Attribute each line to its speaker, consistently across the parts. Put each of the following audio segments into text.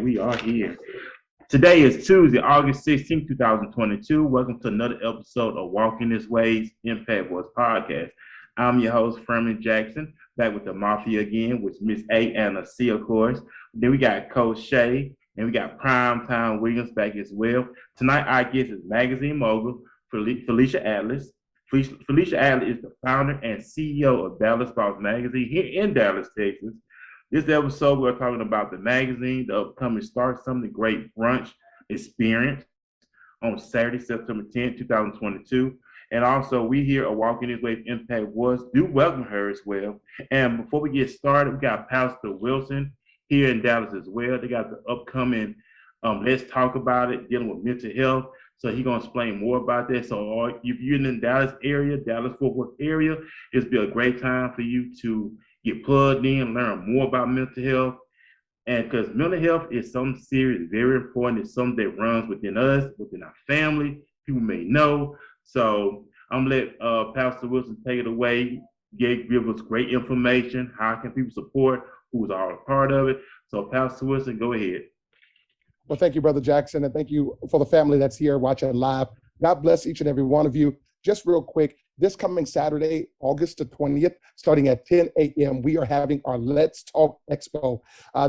Speaker 1: we are here. Today is Tuesday, August 16th, 2022. Welcome to another episode of Walking This Way's Impact Voice Podcast. I'm your host, Furman Jackson, back with the Mafia again, with Miss A and C, of course. Then we got Coach Shay, and we got Primetime Williams back as well. Tonight, our guest is magazine mogul, Felicia Atlas. Felicia Atlas is the founder and CEO of Dallas Sports Magazine here in Dallas, Texas. This episode, we're talking about the magazine, the upcoming Start Something Great brunch experience on Saturday, September 10th, 2022. And also, we here at Walking This Way Impact Voice do welcome her as well. And before we get started, we got Pastor Wilson here in Dallas as well. They got the upcoming Let's Talk About It, dealing with mental health. So he's going to explain more about that. So if you're in the Dallas area, Dallas-Fort Worth area, it's be a great time for you to get plugged in, learn more about mental health. And because mental health is something serious, very important. It's something that runs within us, within our family, people may know. So I'm going to let Pastor Wilson take it away, give us great information. How can people support, who's all a part of it? So Pastor Wilson, go ahead.
Speaker 2: Well, thank you, Brother Jackson, and thank you for the family that's here watching live. God bless each and every one of you. Just real quick, this coming Saturday, August the 20th, starting at 10 a.m., we are having our Let's Talk Expo.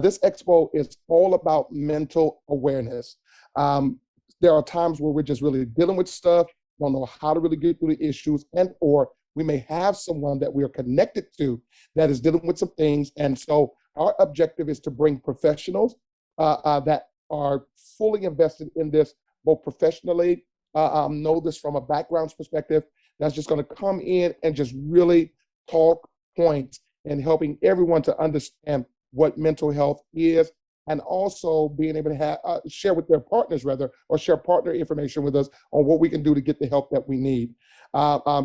Speaker 2: This expo is all about mental awareness. There are times where we're just really dealing with stuff, don't know how to really get through the issues, and or we may have someone that we are connected to that is dealing with some things. And so our objective is to bring professionals that are fully invested in this, both professionally, know this from a backgrounds perspective, that's just going to come in and just really talk points and helping everyone to understand what mental health is, and also being able to have share with their partners or share partner information with us on what we can do to get the help that we need.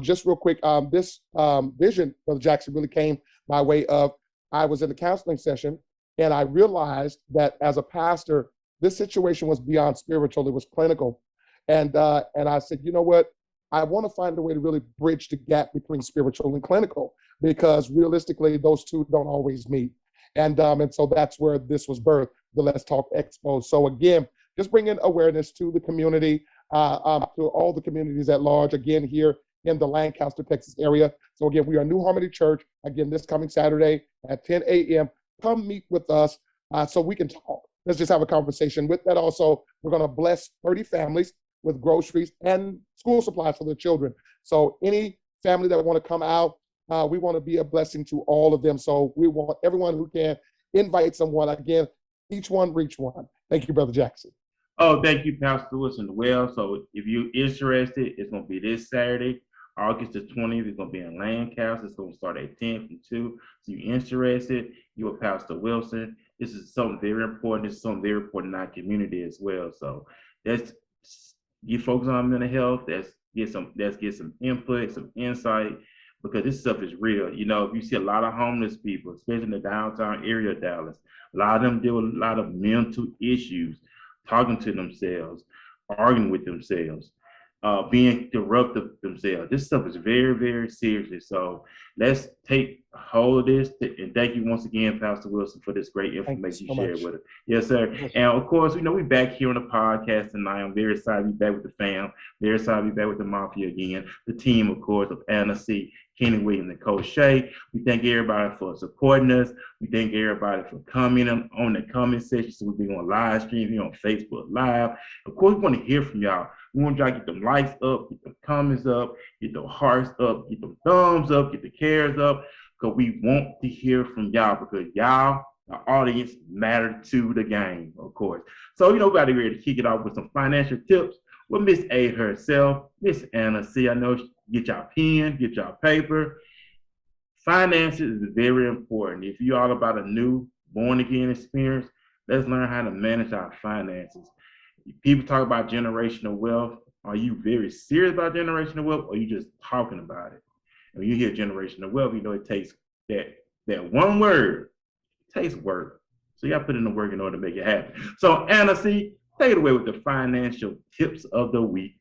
Speaker 2: Just real quick, this vision, Brother Jackson, really came by way of, I was in a counseling session and I realized that as a pastor, this situation was beyond spiritual, it was clinical. And I said, you know what? I want to find a way to really bridge the gap between spiritual and clinical, because realistically, those two don't always meet. And so that's where this was birthed, the Let's Talk Expo. So again, just bringing awareness to the community, to all the communities at large, again, here in the Lancaster, Texas area. So again, we are New Harmony Church, again, this coming Saturday at 10 a.m. Come meet with us so we can talk. Let's just have a conversation. With that also, we're going to bless 30 families with groceries and school supplies for their children. So any family that want to come out, we want to be a blessing to all of them. So we want everyone who can invite someone. Again, each one reach one. Thank you, Brother Jackson.
Speaker 1: Oh, thank you, Pastor Wilson. Well, so if you're interested, it's going to be this Saturday, August the 20th. It's going to be in Lancaster. It's going to start at 10 from 2. So you're interested, you're Pastor Wilson. This is something very important. It's something very important in our community as well. So that's you focus on mental health. Let's get some input, some insight, because this stuff is real. You know, if you see a lot of homeless people, especially in the downtown area of Dallas, a lot of them deal with a lot of mental issues, talking to themselves, arguing with themselves, being disruptive themselves. This stuff is very, very serious. So let's take hold of this. And thank you once again, Pastor Wilson, for this great information you shared with us. Yes, sir. And of course, we're back here on the podcast tonight. I'm very excited to be back with the fam. Very excited to be back with the Mafia again. The team, of course, of Anna C., Kenny Williams, and Coach Shay. We thank everybody for supporting us. We thank everybody for commenting on the comment section. So we'll be on live stream here on Facebook Live. Of course, we want to hear from y'all. We want y'all to get them likes up, get the comments up, get the hearts up, get the thumbs up, get the cares up, because we want to hear from y'all, because y'all, the audience, matter to the game, of course. So, we got to be ready to kick it off with some financial tips with Miss A herself, Miss Anna C. I know, get y'all pen, get y'all paper. Finances is very important. If you're all about a new born-again experience, let's learn how to manage our finances. People talk about generational wealth. Are you very serious about generational wealth, or are you just talking about it? And when you hear generational wealth, it takes that one word. It takes work. So you got to put in the work in order to make it happen. So Anna C., take it away with the financial tips of the week.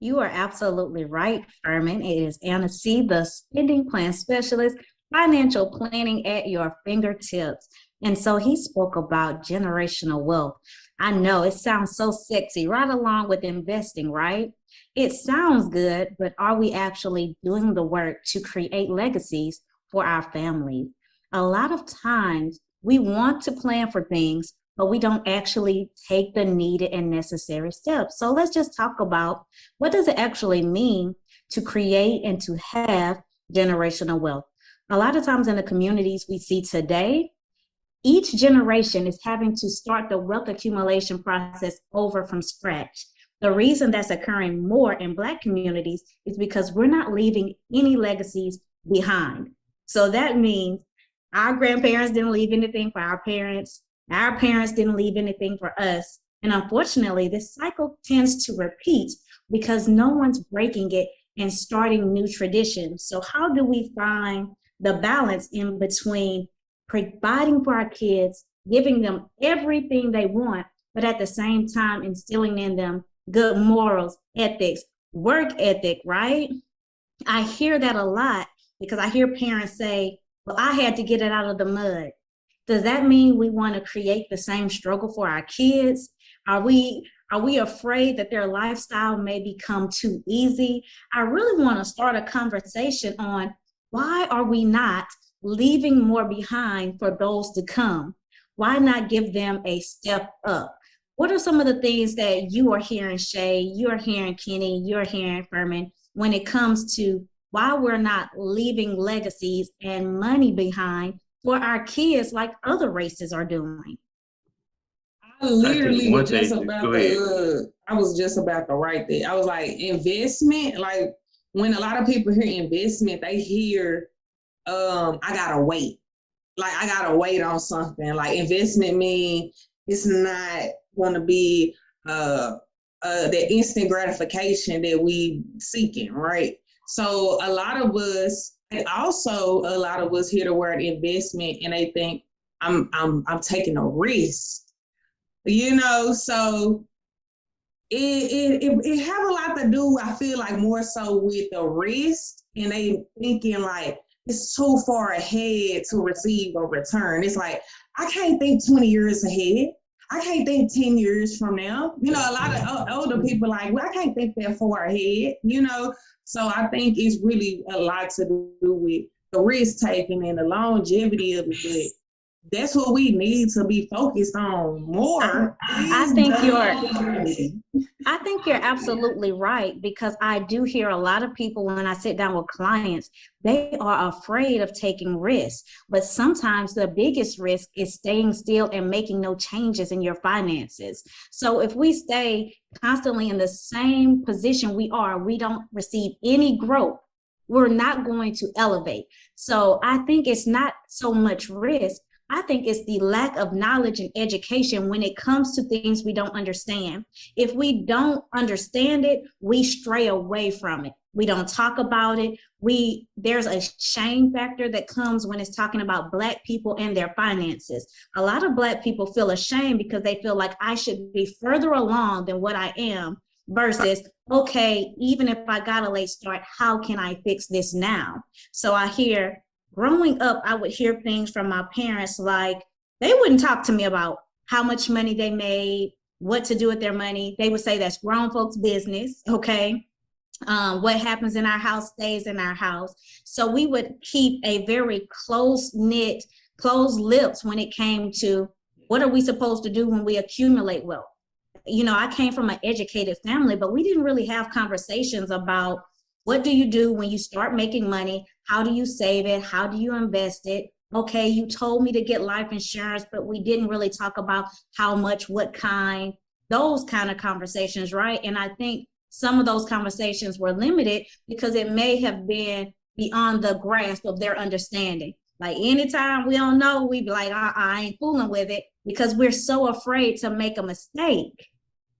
Speaker 3: You are absolutely right, Furman. It is Anna C., the spending plan specialist, financial planning at your fingertips. And so he spoke about generational wealth. I know it sounds so sexy, right along with investing, right? It sounds good, but are we actually doing the work to create legacies for our families? A lot of times we want to plan for things, but we don't actually take the needed and necessary steps. So let's just talk about what does it actually mean to create and to have generational wealth. A lot of times in the communities we see today, each generation is having to start the wealth accumulation process over from scratch. The reason that's occurring more in Black communities is because we're not leaving any legacies behind. So that means our grandparents didn't leave anything for our parents didn't leave anything for us. And unfortunately, this cycle tends to repeat because no one's breaking it and starting new traditions. So how do we find the balance in between providing for our kids, giving them everything they want, but at the same time instilling in them good morals, ethics, work ethic, right? I hear that a lot because I hear parents say, well, I had to get it out of the mud. Does that mean we want to create the same struggle for our kids? Are we afraid that their lifestyle may become too easy? I really want to start a conversation on why are we not leaving more behind for those to come? Why not give them a step up? What are some of the things that you are hearing, Shay, you're hearing, Kenny, you're hearing, Furman, when it comes to why we're not leaving legacies and money behind for our kids like other races are doing?
Speaker 4: I
Speaker 1: I tell you
Speaker 4: literally
Speaker 1: one
Speaker 4: was just
Speaker 1: thing.
Speaker 4: about
Speaker 1: Go ahead.
Speaker 4: I was just about to write that. I was like, investment, like when a lot of people hear investment, they hear I gotta wait. Like I gotta wait on something. Like investment mean it's not gonna be the instant gratification that we seeking, right? So a lot of us, and also a lot of us hear the word investment and they think I'm taking a risk, so it have a lot to do, I feel like, more so with the risk, and they thinking like it's too far ahead to receive a return. It's like I can't think 20 years ahead. I can't think 10 years from now. A lot of older people like, well, I can't think that far ahead. So I think it's really a lot to do with the risk taking and the longevity of it. That's what we need to be focused on more.
Speaker 3: I think you're absolutely right, because I do hear a lot of people when I sit down with clients, they are afraid of taking risks. But sometimes the biggest risk is staying still and making no changes in your finances. So if we stay constantly in the same position we don't receive any growth, we're not going to elevate. So I think it's not so much risk. I think it's the lack of knowledge and education when it comes to things we don't understand. If we don't understand it, we stray away from it. We don't talk about it. There's a shame factor that comes when it's talking about Black people and their finances. A lot of Black people feel ashamed because they feel like I should be further along than what I am, versus, okay, even if I got a late start, how can I fix this now? So I hear, growing up, I would hear things from my parents like they wouldn't talk to me about how much money they made, what to do with their money. They would say that's grown folks' business, okay? What happens in our house stays in our house. So we would keep a very close-knit, closed lips when it came to what are we supposed to do when we accumulate wealth. I came from an educated family, but we didn't really have conversations about what do you do when you start making money? How do you save it? How do you invest it? Okay, you told me to get life insurance, but we didn't really talk about how much, what kind, those kind of conversations, right? And I think some of those conversations were limited because it may have been beyond the grasp of their understanding. Like anytime we don't know, we be like, I ain't fooling with it, because we're so afraid to make a mistake.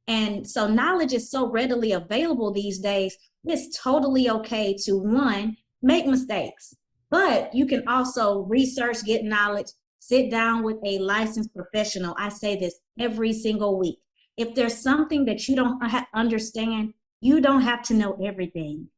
Speaker 3: And so knowledge is so readily available these days. It's totally okay to, one, make mistakes, but you can also research, get knowledge, sit down with a licensed professional. I say this every single week. If there's something that you don't understand, you don't have to know everything.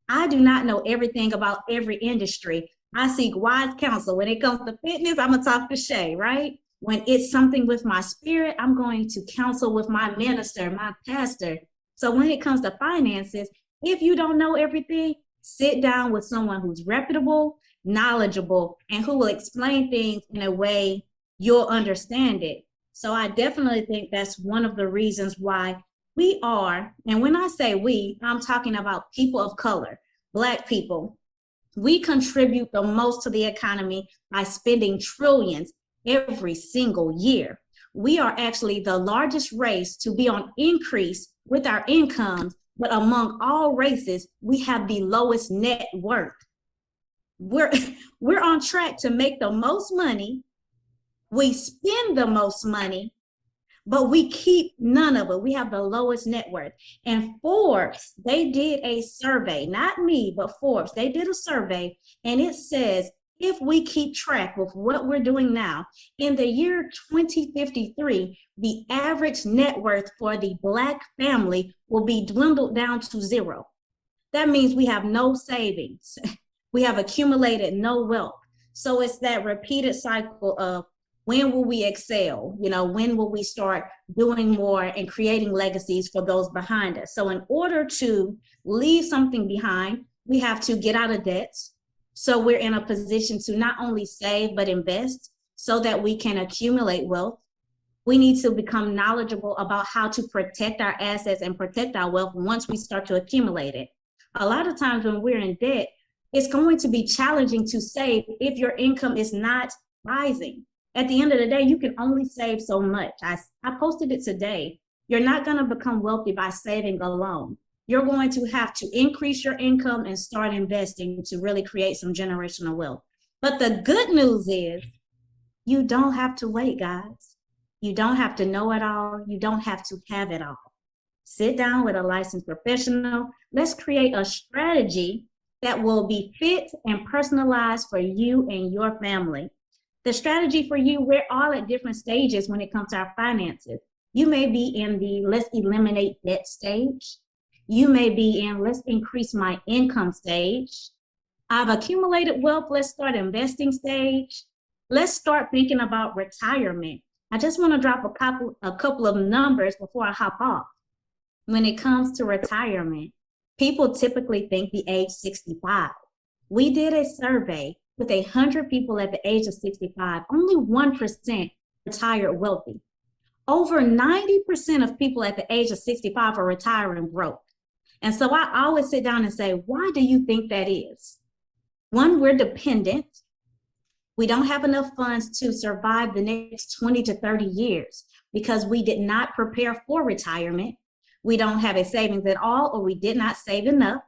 Speaker 3: I do not know everything about every industry, I seek wise counsel. When it comes to fitness, I'm going to talk to Shay, right? When it's something with my spirit, I'm going to counsel with my minister, my pastor. So when it comes to finances, if you don't know everything, sit down with someone who's reputable, knowledgeable, and who will explain things in a way you'll understand it. So I definitely think that's one of the reasons why we are, and when I say we, I'm talking about people of color, Black people. We contribute the most to the economy by spending trillions every single year. We are actually the largest race to be on increase with our incomes, but among all races, we have the lowest net worth. We're we're on track to make the most money. We spend the most money, but we keep none of it. We have the lowest net worth. And Forbes, they did a survey, not me, but Forbes, they did a survey, and it says if we keep track with what we're doing now, in the year 2053, the average net worth for the Black family will be dwindled down to zero. That means we have no savings. We have accumulated no wealth. So it's that repeated cycle of when will we excel? You know, when will we start doing more and creating legacies for those behind us? So in order to leave something behind, we have to get out of debt. So we're in a position to not only save, but invest so that we can accumulate wealth. We need to become knowledgeable about how to protect our assets and protect our wealth once we start to accumulate it. A lot of times when we're in debt, it's going to be challenging to save if your income is not rising. At the end of the day, you can only save so much. I posted it today. You're not going to become wealthy by saving alone. You're going to have to increase your income and start investing to really create some generational wealth. But the good news is you don't have to wait, guys. You don't have to know it all. You don't have to have it all. Sit down with a licensed professional. Let's create a strategy that will be fit and personalized for you and your family. The strategy for you, we're all at different stages when it comes to our finances. You may be in the let's eliminate debt stage. You may be in let's increase my income stage. I've accumulated wealth, let's start investing stage. Let's start thinking about retirement. I just want to drop a couple of numbers before I hop off. When it comes to retirement, people typically think the age 65. We did a survey with 100 people at the age of 65, only 1% retired wealthy. Over 90% of people at the age of 65 are retiring broke. And so I always sit down and say, why do you think that is? One, we're dependent. We don't have enough funds to survive the next 20 to 30 years because we did not prepare for retirement. We don't have a savings at all, or we did not save enough.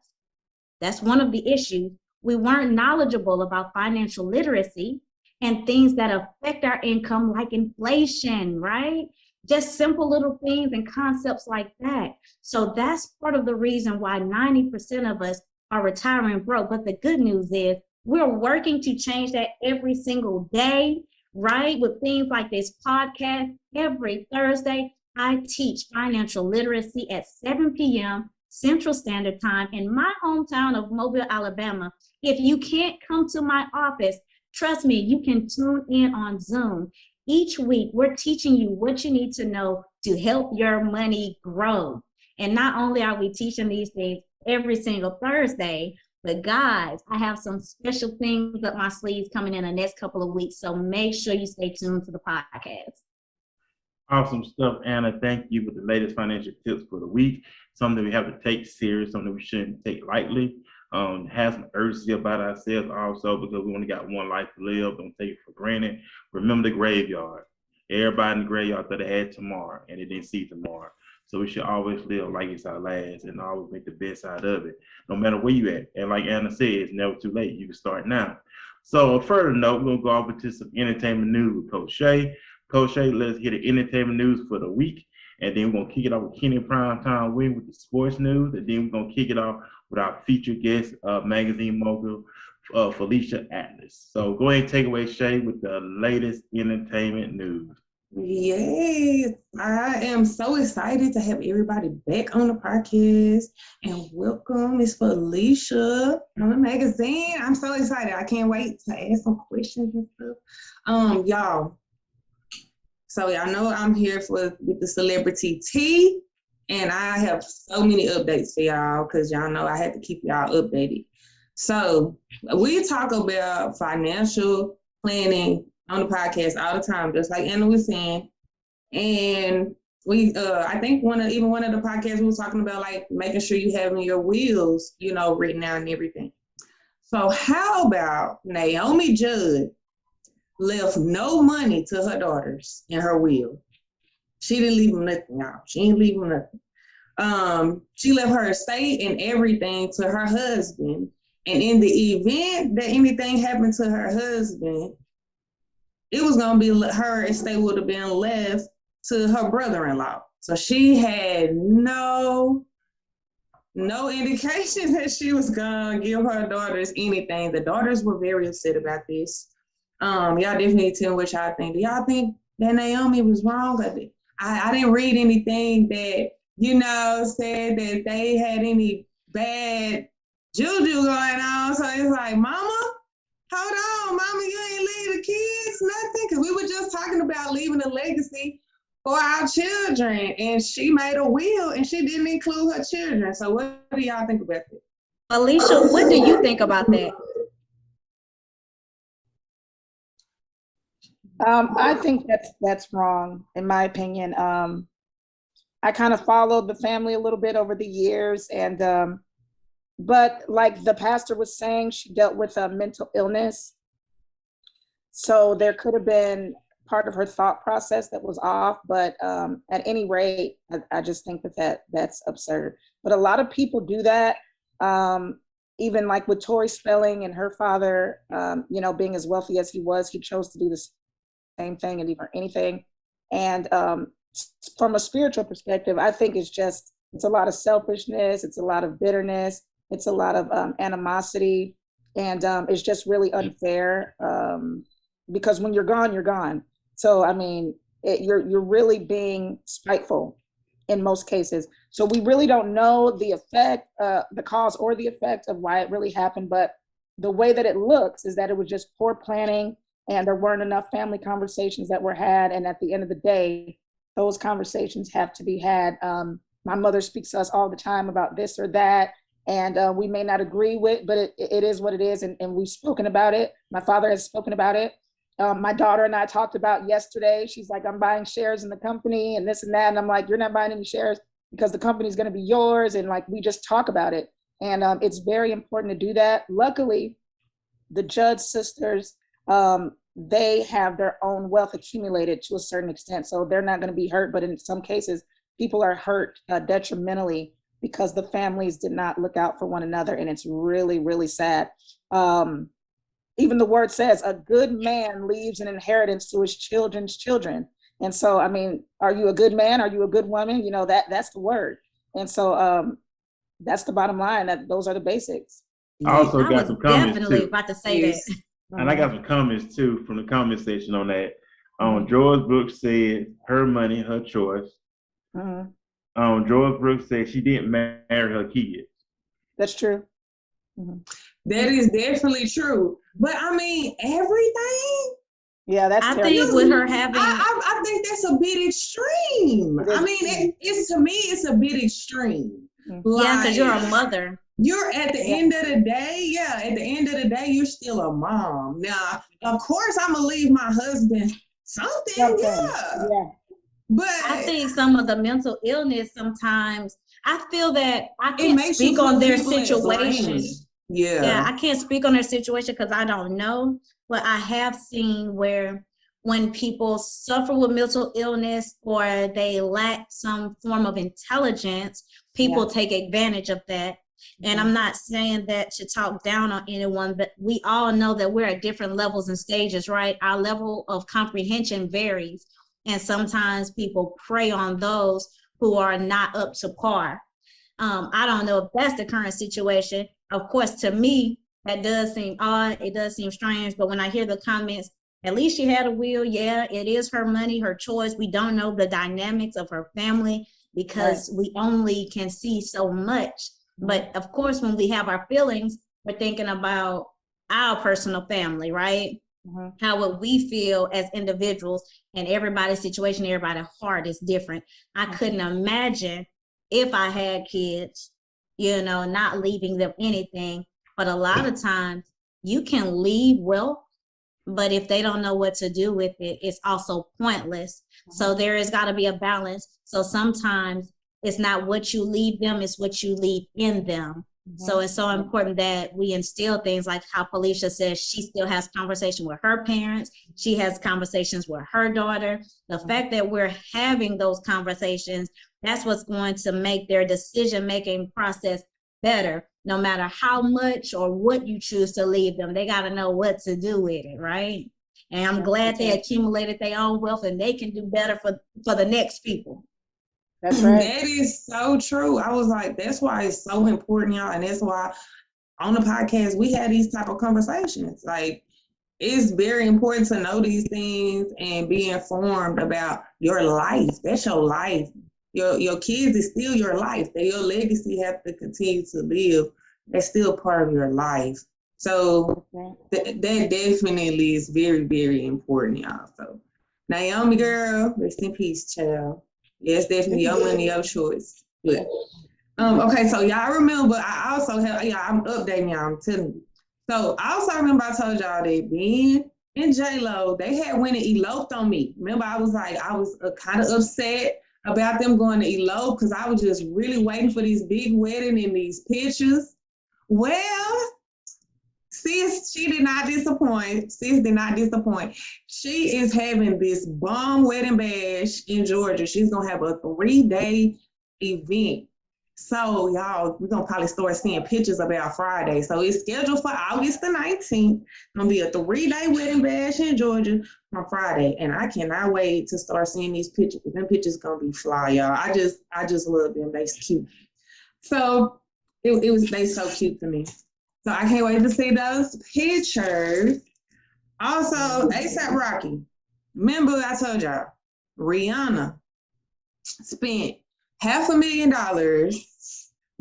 Speaker 3: That's one of the issues. We weren't knowledgeable about financial literacy and things that affect our income, like inflation, right? Just simple little things and concepts like that. So that's part of the reason why 90% of us are retiring broke. But the good news is we're working to change that every single day, right? With things like this podcast. Every Thursday, I teach financial literacy at 7 p.m. Central Standard Time in my hometown of Mobile, Alabama. If you can't come to my office, trust me, you can tune in on Zoom. Each week, we're teaching you what you need to know to help your money grow. And not only are we teaching these things every single Thursday, but guys, I have some special things up my sleeves coming in the next couple of weeks. So make sure you stay tuned to the podcast.
Speaker 1: Awesome stuff, Anna. Thank you for the latest financial tips for the week. Something we have to take serious, something we shouldn't take lightly. Have some urgency about ourselves also, because we only got one life to live. Don't take it for granted. Remember the graveyard. Everybody in the graveyard thought they had tomorrow, and they didn't see tomorrow. So we should always live like it's our last and always make the best out of it, no matter where you at. And like Anna said, it's never too late. You can start now. So a further note, we're going to go over to some entertainment news with Coach Shay. Coach Shay, let's get the entertainment news for the week. And then we're going to kick it off with Kenny Primetime Win with the sports news. And then we're going to kick it off with our featured guest, magazine mogul, Felicia Atlas. So go ahead and take away, Shay, with the latest entertainment news.
Speaker 4: Yes, I am so excited to have everybody back on the podcast and welcome Miss Felicia on the magazine. I'm so excited. I can't wait to ask some questions and stuff. Y'all. So y'all know I'm here with the celebrity tea, and I have so many updates for y'all because y'all know I had to keep y'all updated. So we talk about financial planning on the podcast all the time, just like Anna was saying. And we, I think one of the podcasts we were talking about like making sure you having your wills, written out and everything. So how about Naomi Judd left no money to her daughters in her will? She didn't leave them nothing, y'all. She didn't leave them nothing. She left her estate and everything to her husband. And in the event that anything happened to her husband, it was gonna be her estate would have been left to her brother-in-law. So she had no indication that she was gonna give her daughters anything. The daughters were very upset about this. Y'all definitely tell me what y'all think. Do y'all think that Naomi was wrong? I didn't read anything that, said that they had any bad juju going on. So it's like, mama, hold on, mama, you ain't leave the kids nothing? Because we were just talking about leaving a legacy for our children. And she made a will and she didn't include her children. So what do y'all think about that?
Speaker 3: Alicia, what do you think about that?
Speaker 5: I think that's wrong, in my opinion. I kind of followed the family a little bit over the years, and but like the pastor was saying, she dealt with a mental illness, so there could have been part of her thought process that was off. But at any rate, I just think that's absurd. But a lot of people do that. Even like with Tori Spelling and her father, being as wealthy as he was, he chose to do the same thing and even anything. And from a spiritual perspective, I think it's a lot of selfishness, it's a lot of bitterness, it's a lot of animosity, and it's just really unfair because when you're gone, you're gone. So I mean, you're really being spiteful in most cases. So we really don't know the effect, the cause or the effect of why it really happened, but the way that it looks is that it was just poor planning, and there weren't enough family conversations that were had. And at the end of the day, those conversations have to be had. My mother speaks to us all the time about this or that, and we may not agree with, but it is what it is. And we've spoken about it. My father has spoken about it. My daughter and I talked about yesterday. She's like, I'm buying shares in the company and this and that. And I'm like, you're not buying any shares because the company is going to be yours. And like, we just talk about it. And it's very important to do that. Luckily, the Judd sisters, they have their own wealth accumulated to a certain extent, so they're not going to be hurt. But in some cases, people are hurt detrimentally because the families did not look out for one another, and it's really, really sad. Even the word says, a good man leaves an inheritance to his children's children. And so, I mean, are you a good man? Are you a good woman? That's the word. And so that's the bottom line. Those are the basics.
Speaker 1: I also
Speaker 3: I
Speaker 1: got
Speaker 3: was
Speaker 1: some comments
Speaker 3: definitely
Speaker 1: too.
Speaker 3: about to say that.
Speaker 1: And I got some comments too from the comment section on that.
Speaker 5: Mhm.
Speaker 1: George Brooks said, her money, her choice. George Brooks said she didn't marry her kids.
Speaker 5: That's true.
Speaker 4: That is definitely true. But I mean, everything.
Speaker 5: Yeah, that's
Speaker 3: I
Speaker 5: terrible.
Speaker 3: think with her having,
Speaker 4: I think that's a bit extreme. I mean, it's to me, it's a bit extreme.
Speaker 3: yeah, because you're a mother.
Speaker 4: You're at the end of the day, at the end of the day, you're still a mom. Now, of course, I'm gonna leave my husband something. Yeah. But
Speaker 3: I think some of the mental illness sometimes, I feel that I can't speak on their situation. Yeah, I can't speak on their situation because I don't know, but I have seen where when people suffer with mental illness or they lack some form of intelligence, people take advantage of that. And I'm not saying that to talk down on anyone, but we all know that we're at different levels and stages, right? Our level of comprehension varies. And sometimes people prey on those who are not up to par. I don't know if that's the current situation. Of course, to me, that does seem odd. It does seem strange. But when I hear the comments At least she had a will. Yeah, it is her money, her choice. We don't know the dynamics of her family because we only can see so much. But of course, when we have our feelings, we're thinking about our personal family, right? How would we feel as individuals? And everybody's situation, everybody's heart is different. I couldn't imagine if I had kids, you know, not leaving them anything. But a lot of times you can leave wealth, but if they don't know what to do with it, it's also pointless. So there has got to be a balance. So sometimes it's not what you leave them, it's what you leave in them. So it's so important that we instill things like how Felicia says she still has conversation with her parents. She has conversations with her daughter. The fact that we're having those conversations, that's what's going to make their decision-making process better. No matter how much or what you choose to leave them, they got to know what to do with it, right? And I'm glad they accumulated their own wealth and they can do better for the next people.
Speaker 5: That's right.
Speaker 4: That is so true. I was like, that's why it's so important, y'all. And that's why on the podcast, we had these type of conversations. Like, it's very important to know these things and be informed about your life. That's your life. Your kids is still your life. Your legacy have to continue to live. That's still part of your life. So that definitely is very, very important, y'all. So Naomi, girl, rest in peace, child. Yes, definitely your money, your choice. Good. Okay, so y'all remember, I also have, I'm updating y'all, I'm telling you. So I also remember I told y'all that Ben and J-Lo, they had went and eloped on me. Remember, I was kind of upset about them going to elope because I was just really waiting for this big wedding and these pictures. Well, sis, she did not disappoint. Sis did not disappoint. She is having this bomb wedding bash in Georgia. She's going to have a 3-day event. So, y'all, we're going to probably start seeing pictures about Friday. So, it's scheduled for August the 19th. It's going to be a 3-day wedding bash in Georgia on Friday. And I cannot wait to start seeing these pictures. Them pictures going to be fly, y'all. I just love them. They're cute. So, they so cute to me. So I can't wait to see those pictures. Also, A$AP Rocky. Remember I told y'all, Rihanna spent $500,000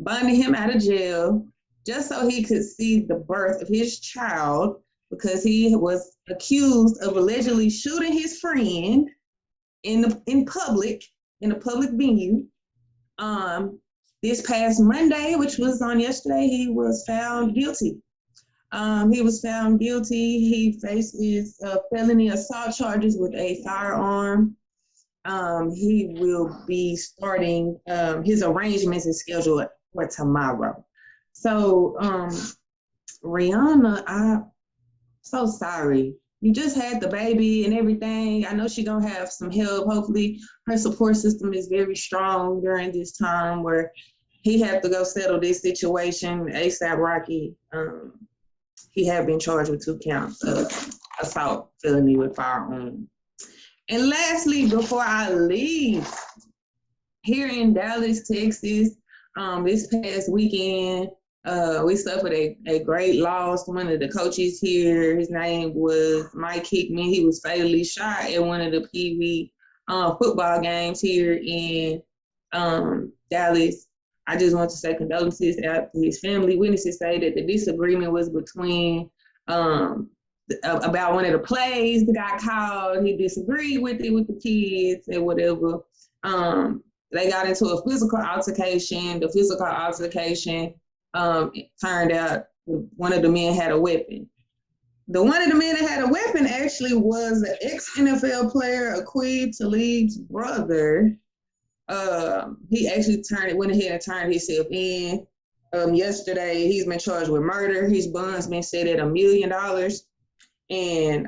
Speaker 4: bonding him out of jail just so he could see the birth of his child because he was accused of allegedly shooting his friend in a public venue. This past Monday, which was on yesterday, he was found guilty. He faces felony assault charges with a firearm. He will be starting, his arrangements is scheduled for tomorrow. So, Rihanna, I'm so sorry. You just had the baby and everything. I know she's going to have some help. Hopefully her support system is very strong during this time where he had to go settle this situation. A$AP Rocky, he had been charged with 2 counts of assault felony with firearm. And lastly, before I leave, here in Dallas, Texas, this past weekend, we suffered a great loss. One of the coaches here, his name was Mike Hickman. He was fatally shot at one of the Pee Wee football games here in Dallas. I just want to say condolences to his family. Witnesses say that the disagreement was between about one of the plays that got called. He disagreed with it with the kids and whatever. They got into a physical altercation. The physical altercation turned out one of the men had a weapon. One of the men that had a weapon actually was an ex-NFL player, Aqib Talib's brother. He actually went ahead and turned himself in. Yesterday, he's been charged with murder. His bond's been set at $1 million. And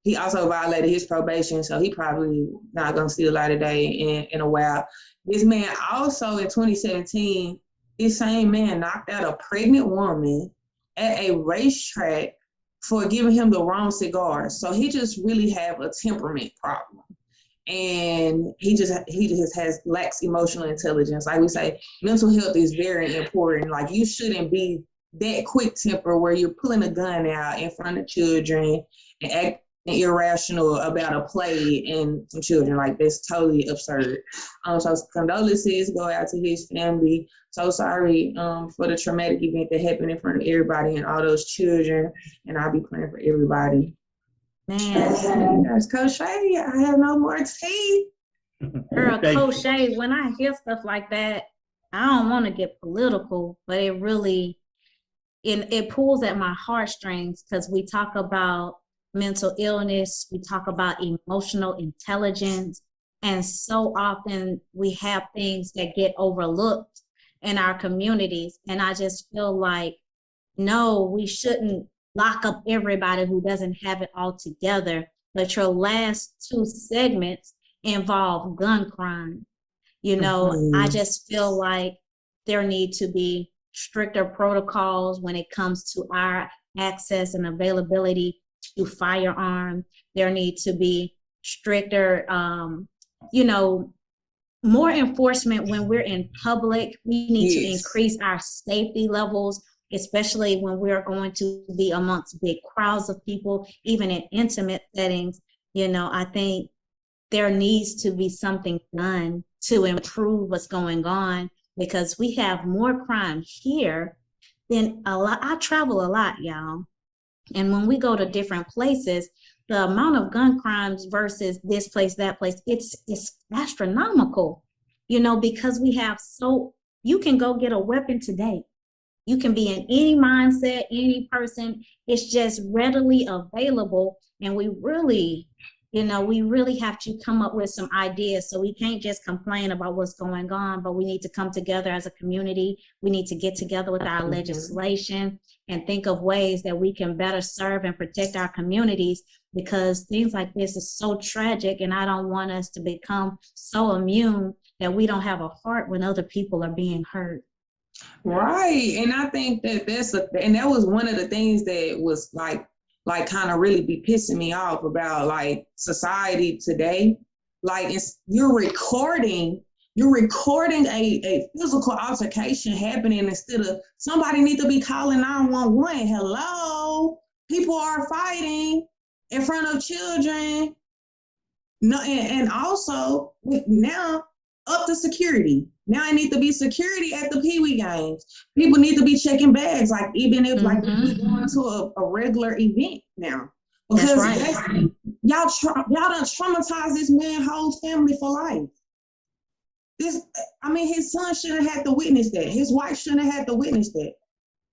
Speaker 4: he also violated his probation, so he probably not going to see the light of day in a while. This man also in 2017, this same man knocked out a pregnant woman at a racetrack for giving him the wrong cigars. So he just really have a temperament problem. And he just lacks emotional intelligence. Like we say, mental health is very important. Like you shouldn't be that quick temper where you're pulling a gun out in front of children and and irrational about a play and some children. Like, that's totally absurd. So condolences go out to his family. So sorry for the traumatic event that happened in front of everybody and all those children. And I'll be praying for everybody.
Speaker 3: Man,
Speaker 4: That's Coach Shay. I have no more tea.
Speaker 3: girl,
Speaker 1: Thank you.
Speaker 3: Coach Shay, when I hear stuff like that, I don't want to get political, but it really, it pulls at my heartstrings because we talk about mental illness, we talk about emotional intelligence, and so often we have things that get overlooked in our communities. And I just feel like, no, we shouldn't lock up everybody who doesn't have it all together. But your last two segments involve gun crime. You know, I just feel like there need to be stricter protocols when it comes to our access and availability to firearms. There need to be stricter, you know, more enforcement when we're in public. We need to increase our safety levels, especially when we're going to be amongst big crowds of people, even in intimate settings. You know, I think there needs to be something done to improve what's going on, because we have more crime here than a lot. I travel a lot, y'all. And when we go to different places, the amount of gun crimes versus this place, that place, it's astronomical, you know, because we have you can go get a weapon today. You can be in any mindset, any person. It's just readily available. And we really, you know, we really have to come up with some ideas. So we can't just complain about what's going on, but we need to come together as a community. We need to get together with our legislation and think of ways that we can better serve and protect our communities, because things like this is so tragic. And I don't want us to become so immune that we don't have a heart when other people are being hurt.
Speaker 4: Right. And I think that and that was one of the things that was like kind of really be pissing me off about like society today. Like, you're recording a physical altercation happening instead of somebody need to be calling 911. Hello, people are fighting in front of children. No, and also now up to security. Now I need to be security at the Pee Wee games. People need to be checking bags, like even if like we're going to a regular event now. Because y'all done traumatized this man's whole family for life. His son shouldn't have had to witness that. His wife shouldn't have had to witness that.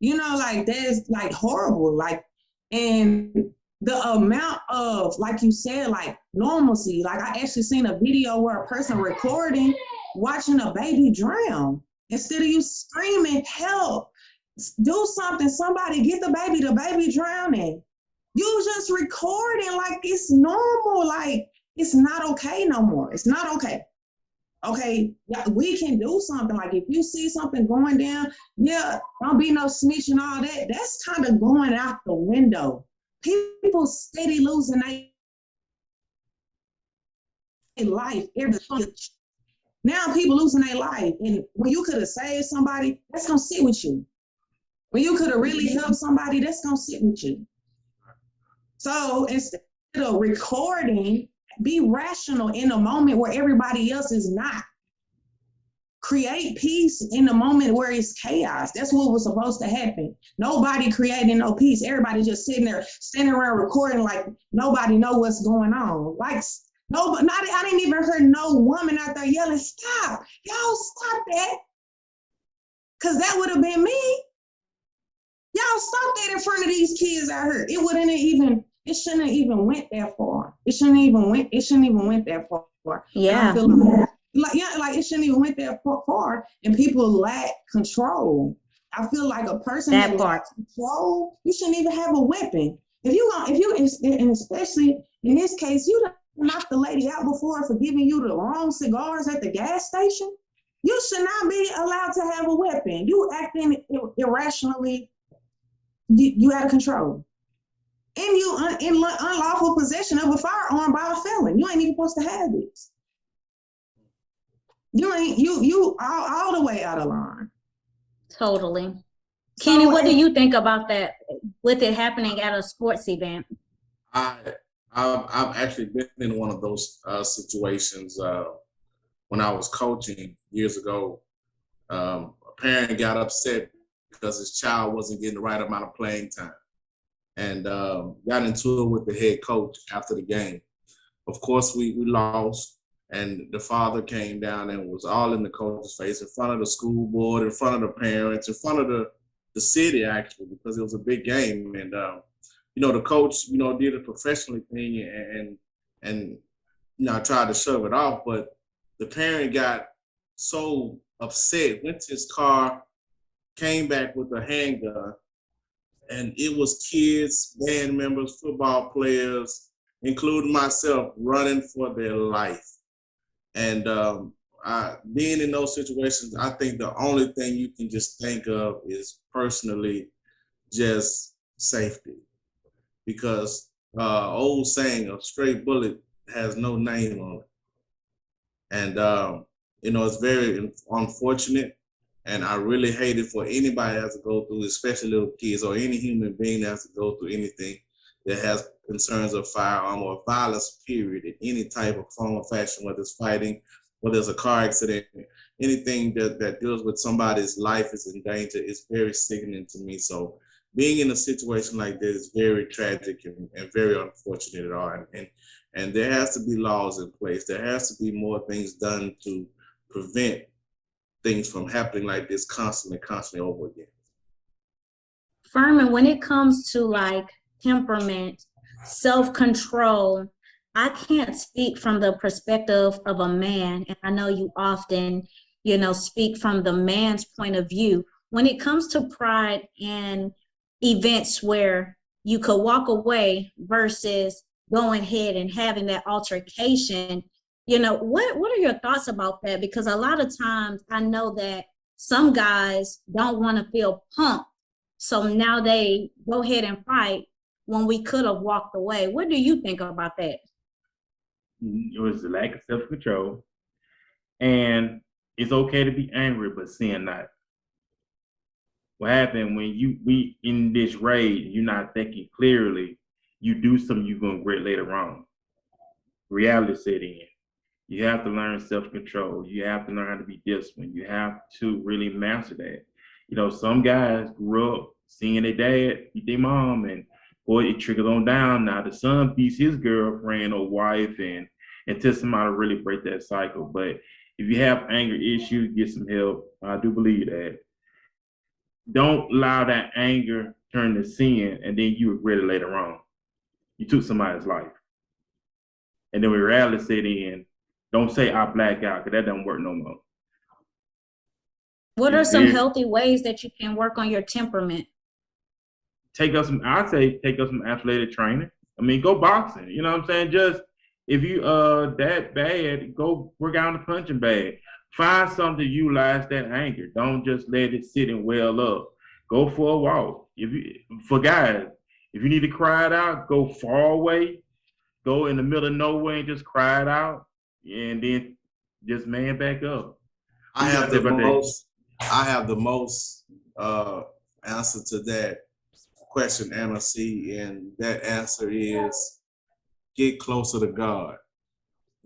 Speaker 4: You know, like that's like horrible. Like, and the amount of, like you said, like normalcy. Like, I actually seen a video where a person recording watching a baby drown. Instead of you screaming, help, do something, somebody get the baby drowning. You just recording like it's normal. Like, it's not okay no more. It's not okay. Okay, we can do something. Like, if you see something going down, don't be no snitch and all that. That's kind of going out the window. People steady losing their life. Now people losing their life. And when you could have saved somebody, that's going to sit with you. When you could have really helped somebody, that's going to sit with you. So instead of recording, be rational in a moment where everybody else is not. Create peace in the moment where it's chaos. That's what was supposed to happen. Nobody creating no peace. Everybody just standing around recording like nobody know what's going on. Like, I didn't even hear no woman out there yelling, stop, y'all stop that. Cause that would have been me. Y'all stop that in front of these kids out here. It shouldn't have even went that far. It shouldn't even went that far.
Speaker 3: Yeah.
Speaker 4: I feel like it shouldn't even went that far, and people lack control. I feel like a person that lacks control, you shouldn't even have a weapon. And especially in this case, you done knocked the lady out before for giving you the wrong cigars at the gas station. You should not be allowed to have a weapon. You acting irrationally. You out of control. And you in unlawful possession of a firearm by a felon. You ain't even supposed to have this. You all the way out of line.
Speaker 3: Totally. Kenny, what do you think about that with it happening at a sports event?
Speaker 6: I've actually been in one of those situations when I was coaching years ago. A parent got upset because his child wasn't getting the right amount of playing time, and got into it with the head coach after the game. Of course, we lost, and the father came down and was all in the coach's face, in front of the school board, in front of the parents, in front of the city, actually, because it was a big game. And the coach, did a professional thing, and I tried to shove it off, but the parent got so upset, went to his car, came back with a handgun, and it was kids, band members, football players, including myself, running for their life. And being in those situations, I think the only thing you can just think of is personally just safety, because old saying, a straight bullet has no name on it. And it's very unfortunate, and I really hate it for anybody that has to go through, especially little kids or any human being that has to go through anything that has concerns of firearm or violence, period, in any type of form or fashion, whether it's fighting, whether it's a car accident, anything that deals with somebody's life is in danger is very sickening to me. So being in a situation like this is very tragic and very unfortunate at all. And there has to be laws in place. There has to be more things done to prevent things from happening like this constantly over again.
Speaker 3: Furman, when it comes to like temperament, self-control, I can't speak from the perspective of a man, and I know you often, speak from the man's point of view. When it comes to pride and events where you could walk away versus going ahead and having that altercation, what are your thoughts about that? Because a lot of times I know that some guys don't want to feel punked, so now they go ahead and fight when we could have walked away. What do you think about that?
Speaker 1: It was the lack of self-control, and it's okay to be angry, but sin not. What happened when we in this rage, you're not thinking clearly, you do something you're gonna regret later on. Reality set in. You have to learn self-control. You have to learn how to be disciplined. You have to really master that. Some guys grew up seeing their dad beat their mom, and boy, it trickles on down. Now the son beats his girlfriend or wife, and until somebody really break that cycle. But if you have anger issues, get some help. I do believe that. Don't allow that anger turn to sin, and then you regret it later on. You took somebody's life. And then when reality set in, don't say I black out, because that doesn't work no more.
Speaker 3: What are
Speaker 1: It's
Speaker 3: some
Speaker 1: very,
Speaker 3: healthy ways that you can work on your temperament?
Speaker 1: I'd say take up some athletic training. I mean, go boxing. You know what I'm saying? Just if you that bad, go work out in the punching bag. Find something to utilize that anger. Don't just let it sit and well up. Go for a walk. For guys, if you need to cry it out, go far away. Go in the middle of nowhere and just cry it out, and then just man back up.
Speaker 6: I have the most answer to that question, Anna C, and that answer is get closer to God.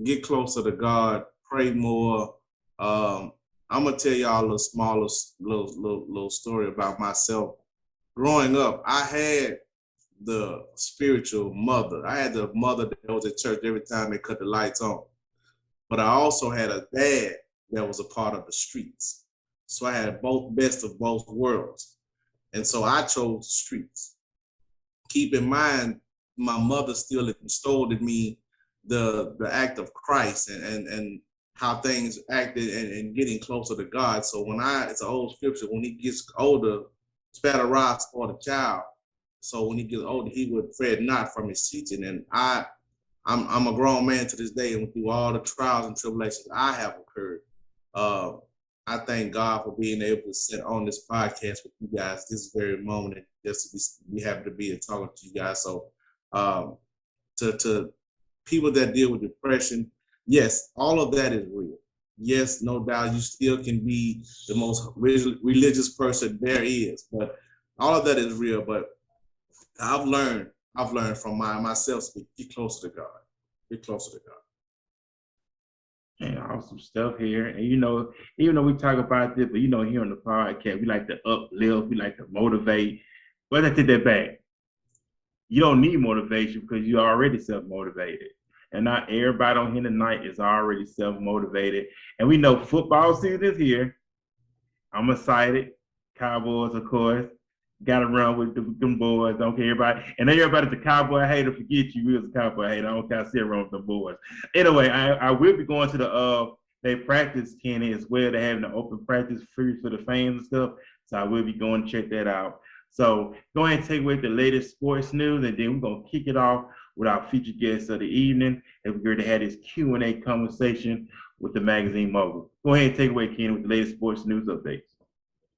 Speaker 6: Get closer to God. Pray more. I'm gonna tell y'all a little smaller little story about myself. Growing up, I had the spiritual mother. I had the mother that was at church every time they cut the lights on. But I also had a dad that was a part of the streets. So I had both best of both worlds. And so I chose the streets. Keep in mind, my mother still installed in me the act of Christ and how things acted and getting closer to God. So it's an old scripture, when he gets older, spare the rod for the child. So when he gets older, he would fret not from his teaching. And I'm a grown man to this day, and through all the trials and tribulations I have occurred, I thank God for being able to sit on this podcast with you guys this very moment, and just to be happy to be talking to you guys. So to people that deal with depression, yes, all of that is real. Yes, no doubt, you still can be the most religious person there is, but all of that is real. But I've learned I've learned from myself. Be closer to God. Be closer to God.
Speaker 1: And awesome stuff here. And you know, even though we talk about this, but you know, here on the podcast, we like to uplift, we like to motivate. But I take that back. You don't need motivation because you're already self-motivated. And not everybody on here tonight is already self-motivated. And we know football season is here. I'm excited. Cowboys, of course. Got to run with them boys. Don't care everybody. And then everybody's a Cowboy hater. Forget you. We was a Cowboy hater. I don't care. I still run with them boys. Anyway, I will be going to the they practice, Kenny, as well. They're having an open practice free for the fans and stuff. So I will be going to check that out. So go ahead and take away the latest sports news, and then we're going to kick it off with our featured guest of the evening. And we're going to have this Q&A conversation with the magazine mogul. Go ahead and take away, Kenny, with the latest sports news updates.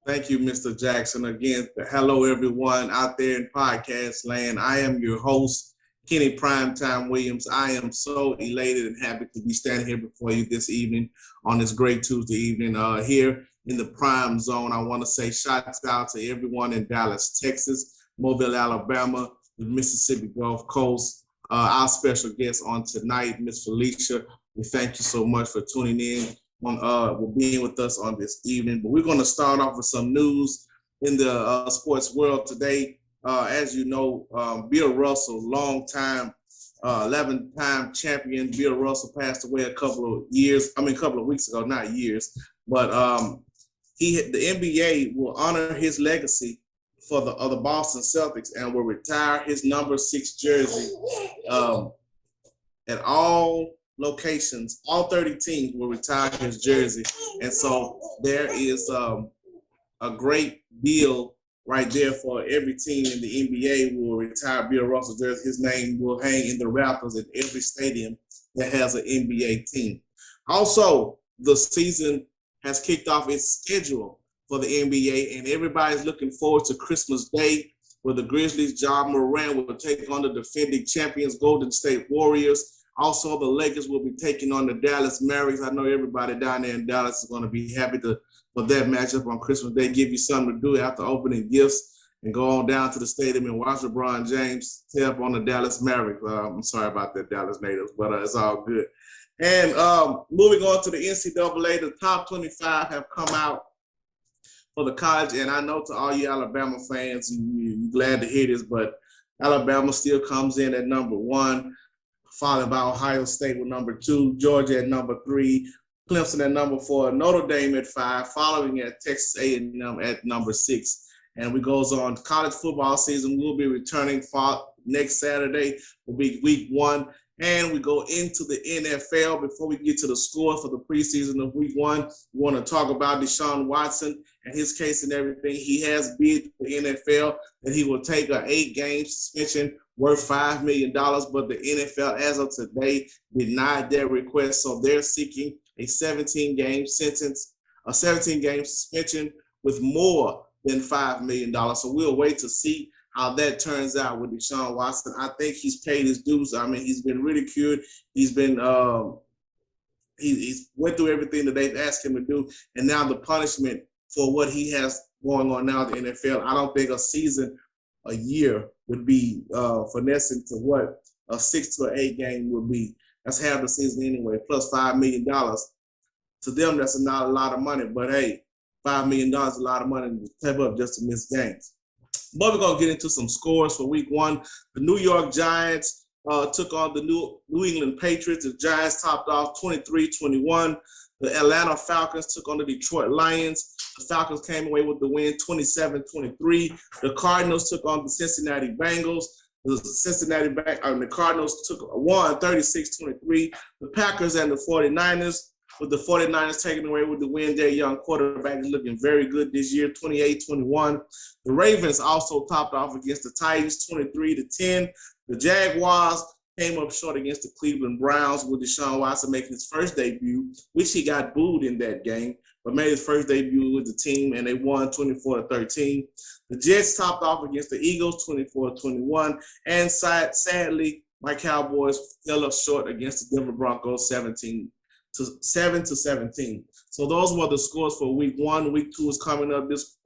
Speaker 6: Thank you, Mr. Jackson. Again, hello, everyone out there in podcast land. I am your host, Kenny Primetime Williams. I am so elated and happy to be standing here before you this evening on this great Tuesday evening here in the Prime Zone. I want to say shouts out to everyone in Dallas, Texas, Mobile, Alabama, the Mississippi Gulf Coast. Our special guest on tonight, Miss Felicia. We thank you so much for tuning in. Being with us on this evening. But we're going to start off with some news in the sports world today. As you know, Bill Russell, long-time 11-time champion. Bill Russell passed away a couple of weeks ago, not years. But the NBA will honor his legacy for the Boston Celtics and will retire his number 6 jersey at all locations. All 30 teams will retire his jersey, and so there is a great deal right there for every team in the NBA will retire Bill Russell jersey. His name will hang in the rafters at every stadium that has an NBA team. Also, the season has kicked off its schedule for the NBA, and everybody's looking forward to Christmas Day, where the Grizzlies' Ja Morant will take on the defending champions Golden State Warriors. Also, the Lakers will be taking on the Dallas Mavericks. I know everybody down there in Dallas is going to be happy for that matchup on Christmas Day. Give you something to do after opening gifts and go on down to the stadium and watch LeBron James tear up on the Dallas Mavericks. I'm sorry about that, Dallas natives, but it's all good. And moving on to the NCAA, the top 25 have come out for the college. And I know to all you Alabama fans, you're glad to hear this, but Alabama still comes in at number 1. Followed by Ohio State with number 2, Georgia at number 3, Clemson at number 4, Notre Dame at 5, following at Texas A&M at number 6. And we goes on. College football season will be returning next Saturday, will be week 1. And we go into the NFL. Before we get to the score for the preseason of week 1, we want to talk about Deshaun Watson and his case and everything. He has bid the NFL that he will take an 8-game suspension worth $5 million, but the NFL, as of today, denied their request. So they're seeking a 17-game sentence, a 17-game suspension with more than $5 million. So we'll wait to see how that turns out with Deshaun Watson. I think he's paid his dues. I mean, he's been ridiculed. He's been he's went through everything that they've asked him to do, and now the punishment for what he has going on now at the NFL. I don't think a year would be finessing to what a 6 to 8 game would be. That's half the season anyway, plus $5 million. To them, that's not a lot of money, but hey, $5 million is a lot of money to step up just to miss games. But we're going to get into some scores for week 1. The New York Giants took on the New England Patriots. The Giants topped off 23-21. The Atlanta Falcons took on the Detroit Lions. The Falcons came away with the win 27-23. The Cardinals took on the Cincinnati Bengals. The Cardinals won 36-23. The Packers and the 49ers, with the 49ers taking away with the win. Their young quarterback is looking very good this year, 28-21. The Ravens also topped off against the Titans, 23-10. The Jaguars came up short against the Cleveland Browns, with Deshaun Watson making his first debut, which he got booed in that game, but made his first debut with the team, and they won 24-13. The Jets topped off against the Eagles, 24-21, and sadly, my Cowboys fell up short against the Denver Broncos, 7-17. So those were the scores for week 1. Week 2 is coming up this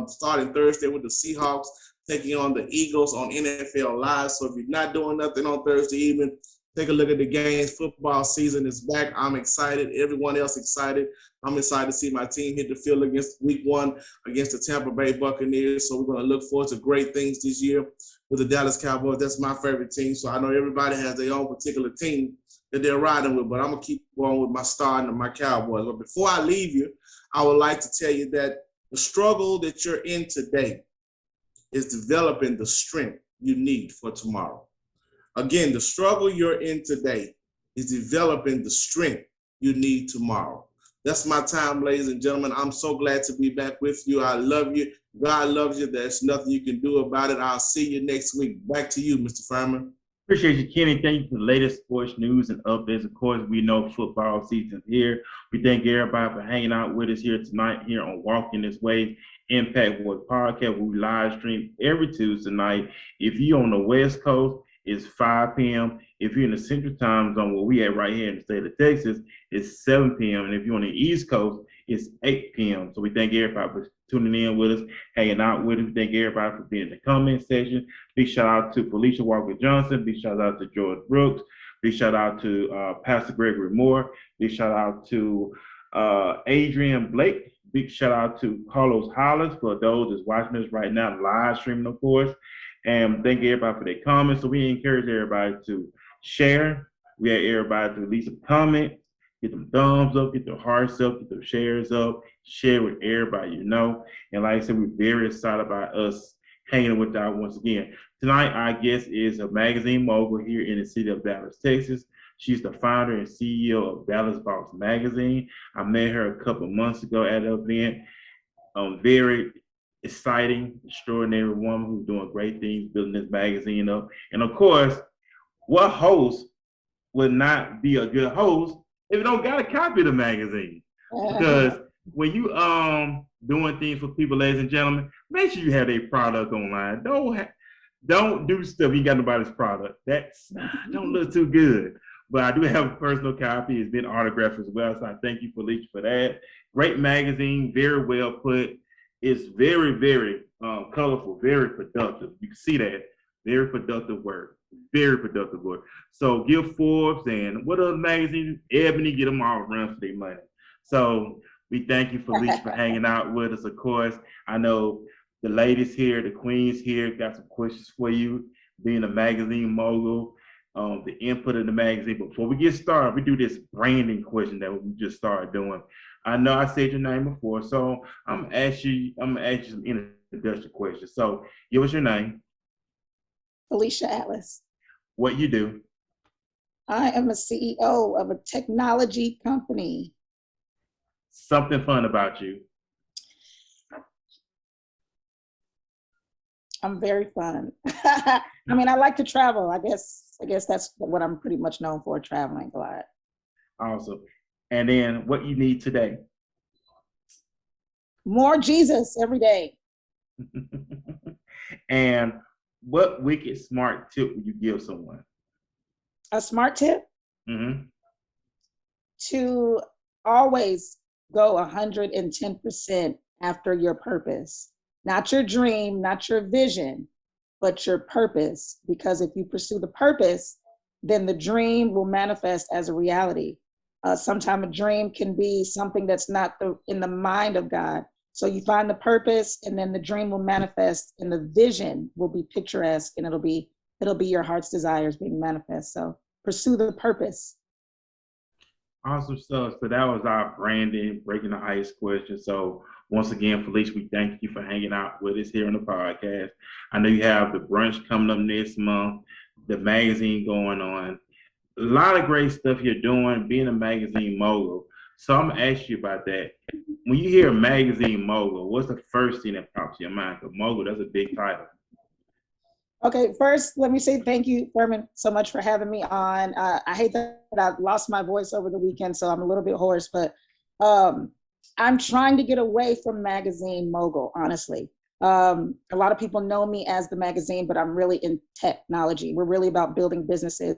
Speaker 6: starting Thursday with the Seahawks taking on the Eagles on NFL Live. So if you're not doing nothing on Thursday evening, take a look at the games. Football season is back. I'm excited. Everyone else excited. I'm excited to see my team hit the field against week 1 against the Tampa Bay Buccaneers. So we're going to look forward to great things this year with the Dallas Cowboys. That's my favorite team. So I know everybody has their own particular team that they're riding with, but I'm going to keep going with my star and my Cowboys. But before I leave you, I would like to tell you that the struggle that you're in today is developing the strength you need for tomorrow. Again, the struggle you're in today is developing the strength you need tomorrow. That's my time, ladies and gentlemen. I'm so glad to be back with you. I love you. God loves you. There's nothing you can do about it. I'll see you next week. Back to you, Mr. Furman.
Speaker 1: Appreciate you, Kenny. Thank you for the latest sports news and updates. Of course, we know football season's here. We thank everybody for hanging out with us here tonight here on Walking This Way Impact Boy Podcast. We live stream every Tuesday night. If you're on the West Coast, it's 5 p.m. If you're in the Central Time Zone, where we at right here in the state of Texas, it's 7 p.m. And if you're on the East Coast, it's 8 p.m. So we thank everybody for tuning in with us, hanging out with us. We thank everybody for being in the comment section. Big shout out to Felicia Walker-Johnson. Big shout out to George Brooks. Big shout out to Pastor Gregory Moore. Big shout out to Adrian Blake. Big shout out to Carlos Hollis for those that's watching us right now, live streaming, of course. And thank everybody for their comments. So we encourage everybody to share. We have everybody to at least a comment, get them thumbs up, get their hearts up, get their shares up, share with everybody you know. And like I said, we're very excited about us hanging with y'all once again. Tonight, our guest is a magazine mogul here in the city of Dallas, Texas. She's the founder and CEO of Dallas Box Magazine. I met her a couple months ago at an event. Very exciting, extraordinary woman who's doing great things, building this magazine up. And of course, what host would not be a good host if you don't got a copy of the magazine? Because when you doing things for people, ladies and gentlemen, make sure you have a product online. Don't do stuff you got nobody's product. That's don't look too good. But I do have a personal copy. It's been autographed as well. So I thank you, Felicia, for that. Great magazine, very well put. It's very, very colorful, very productive. You can see that. Very productive work. Very productive work. So give Forbes and what other magazines? Ebony, get them all run for their money. So we thank you, Felicia, for hanging out with us, of course. I know the ladies here, the queens here, got some questions for you, being a magazine mogul, the input of the magazine. But before we get started, we do this branding question that we just started doing. I know I said your name before, so I'm gonna ask you some introduction questions. So give us your name.
Speaker 5: Felicia Atlas.
Speaker 1: What you do.
Speaker 5: I am a CEO of a technology company.
Speaker 1: Something fun about you.
Speaker 5: I'm very fun. I mean, I like to travel. I guess that's what I'm pretty much known for, traveling a lot.
Speaker 1: Awesome. And then what you need today.
Speaker 5: More Jesus every day.
Speaker 1: And what wicked smart tip would you give someone?
Speaker 5: A smart tip?
Speaker 1: Mm-hmm.
Speaker 5: To always go 110% after your purpose. Not your dream, not your vision, but your purpose. Because if you pursue the purpose, then the dream will manifest as a reality. Sometimes a dream can be something that's not in the mind of God. So you find the purpose, and then the dream will manifest, and the vision will be picturesque, and it'll be your heart's desires being manifest. So pursue the purpose.
Speaker 1: Awesome stuff. So that was our branding, breaking the ice question. So once again, Felicia, we thank you for hanging out with us here on the podcast. I know you have the brunch coming up next month, the magazine going on. A lot of great stuff you're doing, being a magazine mogul. So I'm gonna ask you about that. When you hear magazine mogul, what's the first thing that pops to your mind? Because mogul, that's a big title.
Speaker 5: Okay, first, let me say thank you, Furman, so much for having me on. I hate that I lost my voice over the weekend, so I'm a little bit hoarse, but I'm trying to get away from magazine mogul, honestly. A lot of people know me as the magazine, but I'm really in technology. We're really about building businesses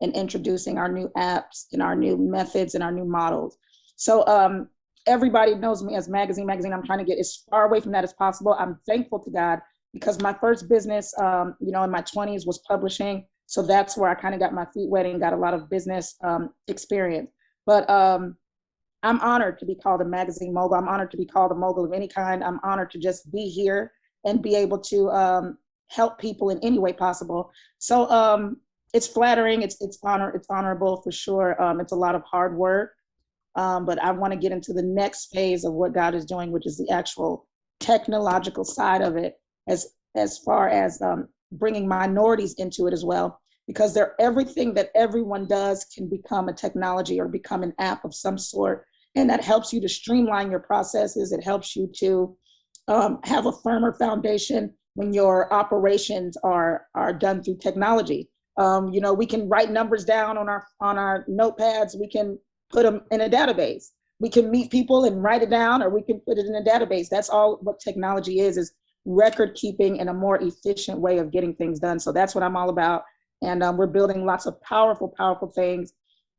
Speaker 5: and introducing our new apps and our new methods and our new models. So everybody knows me as magazine. I'm trying to get as far away from that as possible. I'm thankful to God because my first business, you know, in my 20s was publishing. So that's where I kind of got my feet wet and got a lot of business experience. But I'm honored to be called a magazine mogul. I'm honored to be called a mogul of any kind. I'm honored to just be here and be able to help people in any way possible. So it's flattering. It's honorable for sure. It's a lot of hard work. But I want to get into the next phase of what God is doing, which is the actual technological side of it, as far as bringing minorities into it as well, because they're everything that everyone does can become a technology or become an app of some sort. And that helps you to streamline your processes. It helps you to have a firmer foundation when your operations are done through technology. You know, we can write numbers down on our notepads. We can put them in a database. We can meet people and write it down, or we can put it in a database. That's all what technology is record keeping and a more efficient way of getting things done. So that's what I'm all about. And we're building lots of powerful, powerful things.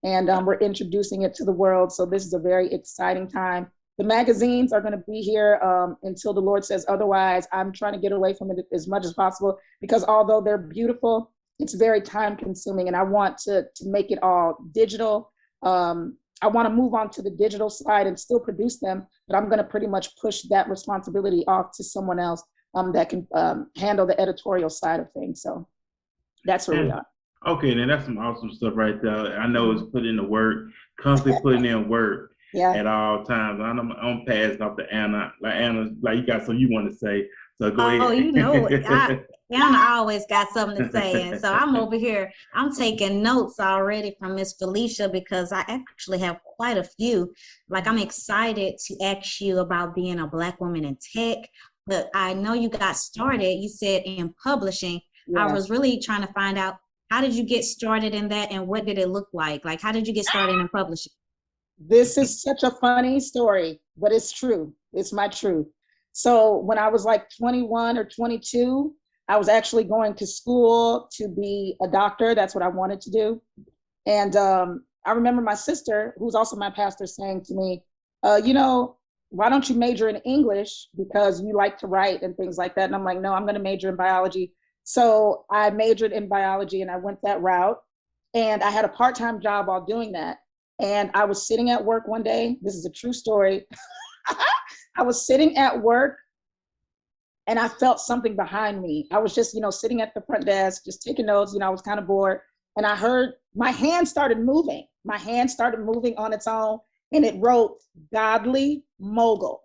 Speaker 5: And we're introducing it to the world. So this is a very exciting time. The magazines are going to be here until the Lord says otherwise. I'm trying to get away from it as much as possible, because although they're beautiful, it's very time consuming, and I want to make it all digital. I want to move on to the digital side and still produce them, but I'm going to pretty much push that responsibility off to someone else that can handle the editorial side of things. So that's where we are.
Speaker 1: Okay, then that's some awesome stuff right there. I know it's put in the work, constantly putting in work at all times. I'm passing off to Anna. Like Anna, like you got something you want to say. So go ahead.
Speaker 3: Oh, you know, Anna always got something to say. And so I'm over here, I'm taking notes already from Miss Felicia, because I actually have quite a few. Like, I'm excited to ask you about being a Black woman in tech, but I know you got started, you said, in publishing.
Speaker 5: Yes.
Speaker 3: I was really trying to find out, how did you get started in that, and what did it look like? Like, how did you get started in publishing?
Speaker 5: This is such a funny story, but it's true. It's my truth. So when I was like 21 or 22, I was actually going to school to be a doctor. That's what I wanted to do. And I remember my sister, who's also my pastor, saying to me, you know, why don't you major in English, because you like to write and things like that? And I'm like, no, I'm going to major in biology. So I majored in biology and I went that route. And I had a part-time job while doing that. And I was sitting at work one day. This is a true story. I was sitting at work and I felt something behind me. I was just, you know, sitting at the front desk, just taking notes. You know, I was kind of bored. And I heard my hand started moving. My hand started moving on its own. And it wrote Godly Mogul.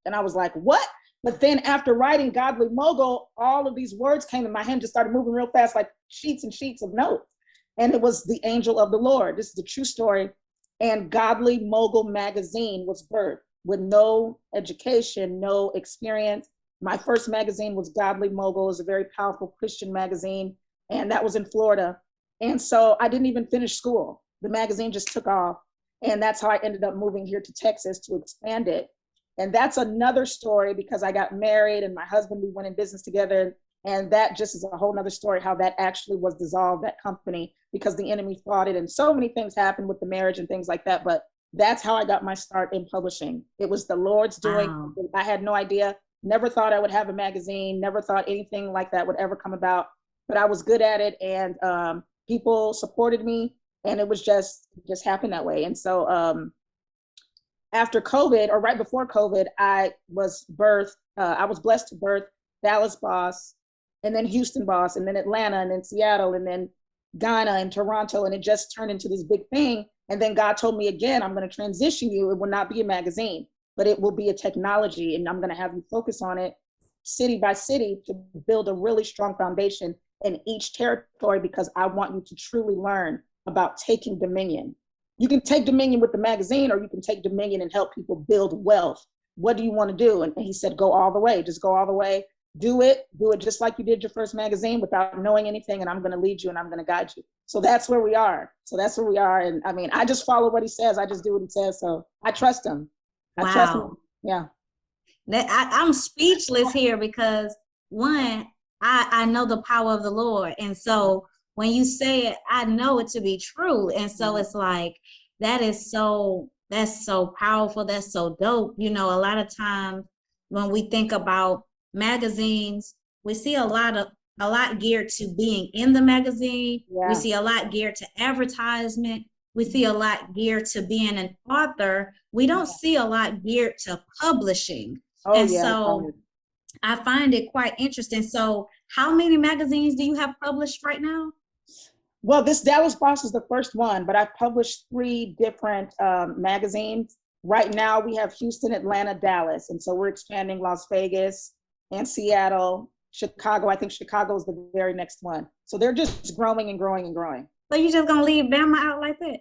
Speaker 5: And I was like, what? But then after writing Godly Mogul, all of these words came and my hand just started moving real fast, like sheets and sheets of notes. And it was the angel of the Lord. This is the true story. And Godly Mogul magazine was birthed with no education, no experience. My first magazine was Godly Mogul. It was a very powerful Christian magazine. And that was in Florida. And so I didn't even finish school. The magazine just took off. And that's how I ended up moving here to Texas to expand it. And that's another story, because I got married and my husband, we went in business together. And that just is a whole nother story, how that actually was dissolved, that company, because the enemy fought it. And so many things happened with the marriage and things like that. But that's how I got my start in publishing. It was the Lord's doing.
Speaker 3: Wow.
Speaker 5: I had no idea, never thought I would have a magazine, never thought anything like that would ever come about, but I was good at it. And people supported me, and it was just happened that way. And so after COVID, or right before COVID, I was blessed to birth Dallas Boss, and then Houston Boss, and then Atlanta, and then Seattle, and then Ghana and Toronto. And it just turned into this big thing. And then God told me again, I'm going to transition you. It will not be a magazine, but it will be a technology. And I'm going to have you focus on it city by city to build a really strong foundation in each territory, because I want you to truly learn about taking dominion. You can take dominion with the magazine, or you can take dominion and help people build wealth. What do you want to do? And he said, go all the way, just go all the way. Do it just like you did your first magazine without knowing anything. And I'm going to lead you and I'm going to guide you. So that's where we are. And I mean, I just follow what he says. I just do what he says. So I trust him.
Speaker 3: Wow.
Speaker 5: I trust him. Yeah.
Speaker 3: I'm speechless here, because one, I know the power of the Lord. And so when you say it, I know it to be true. And so it's like, that's so powerful. That's so dope. You know, a lot of times when we think about magazines, we see a lot geared to being in the magazine.
Speaker 5: Yeah.
Speaker 3: We see a lot geared to advertisement. We see a lot geared to being an author. We don't see a lot geared to publishing.
Speaker 5: Oh,
Speaker 3: And
Speaker 5: yeah.
Speaker 3: so I find it quite interesting. So how many magazines do you have published right now?
Speaker 5: Well, this Dallas Boss is the first one, but I've published 3 different magazines. Right now, we have Houston, Atlanta, Dallas. And so we're expanding Las Vegas and Seattle, Chicago. I think Chicago is the very next one. So they're just growing and growing and growing.
Speaker 3: So you just gonna leave Bama out like that?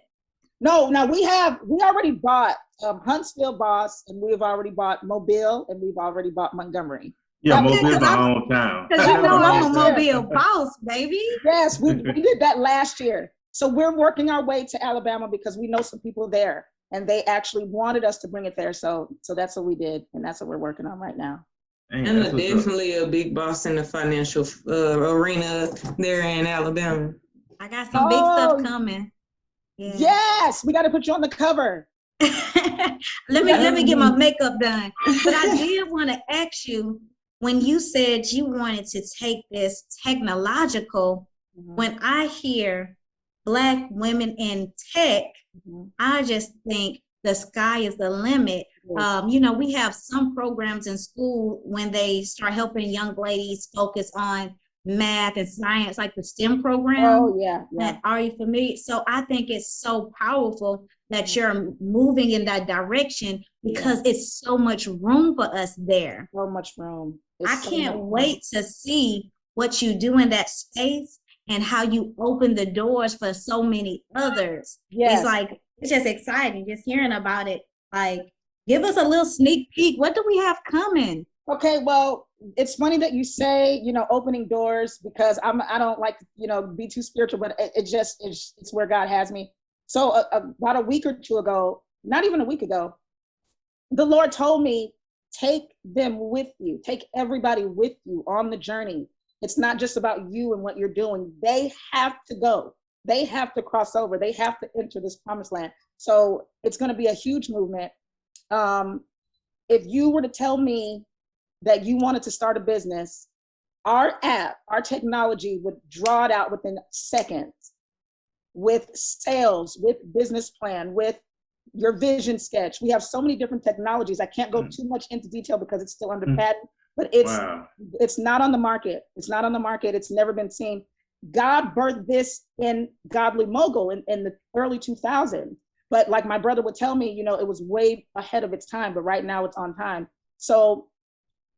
Speaker 5: No, now we already bought Huntsville Boss, and we've already bought Mobile, and we've already bought Montgomery.
Speaker 1: Yeah,
Speaker 5: That was-
Speaker 1: Mobile's my hometown.
Speaker 3: Because you know I'm a
Speaker 5: last year.
Speaker 3: Mobile boss, baby.
Speaker 5: Yes, we did that last year. So we're working our way to Alabama because we know some people there, and they actually wanted us to bring it there. So that's what we did, and that's what we're working on right now.
Speaker 1: Dang,
Speaker 4: And
Speaker 1: that's what's up.
Speaker 4: definitely a big boss in the financial arena there in Alabama.
Speaker 3: I got some big stuff coming. Yeah.
Speaker 5: Yes, we got to put you on the cover.
Speaker 3: let me get my makeup done. But I did want to ask you, when you said you wanted to take this technological, when I hear Black women in tech, I just think the sky is the limit. You know, we have some programs in school when they start helping young ladies focus on math and science, like the STEM program.
Speaker 5: Oh, yeah.
Speaker 3: And are you familiar? So I think it's so powerful that you're moving in that direction because it's so much room for us there.
Speaker 5: So much room.
Speaker 3: I can't wait to see what you do in that space and how you open the doors for so many others.
Speaker 5: Yes.
Speaker 3: It's like, it's just exciting just hearing about it. Like, give us a little sneak peek. What do we have coming?
Speaker 5: Okay, well, it's funny that you say, you know, opening doors, because I don't like to, you know, be too spiritual, but it's where God has me. So about a week or two ago, not even a week ago, the Lord told me, take them with you, take everybody with you on the journey. It's not just about you and what you're doing. They have to go. They have to cross over. They have to enter this promised land. So it's going to be a huge movement. If you were to tell me that you wanted to start a business, our app, our technology would draw it out within seconds, with sales, with business plan, with your vision sketch. We have so many different technologies. I can't go too much into detail because it's still under patent, but it's not on the market. It's not on the market. It's never been seen. God birthed this in Godly Mogul in the early 2000s. But like my brother would tell me, you know, it was way ahead of its time, but right now it's on time. So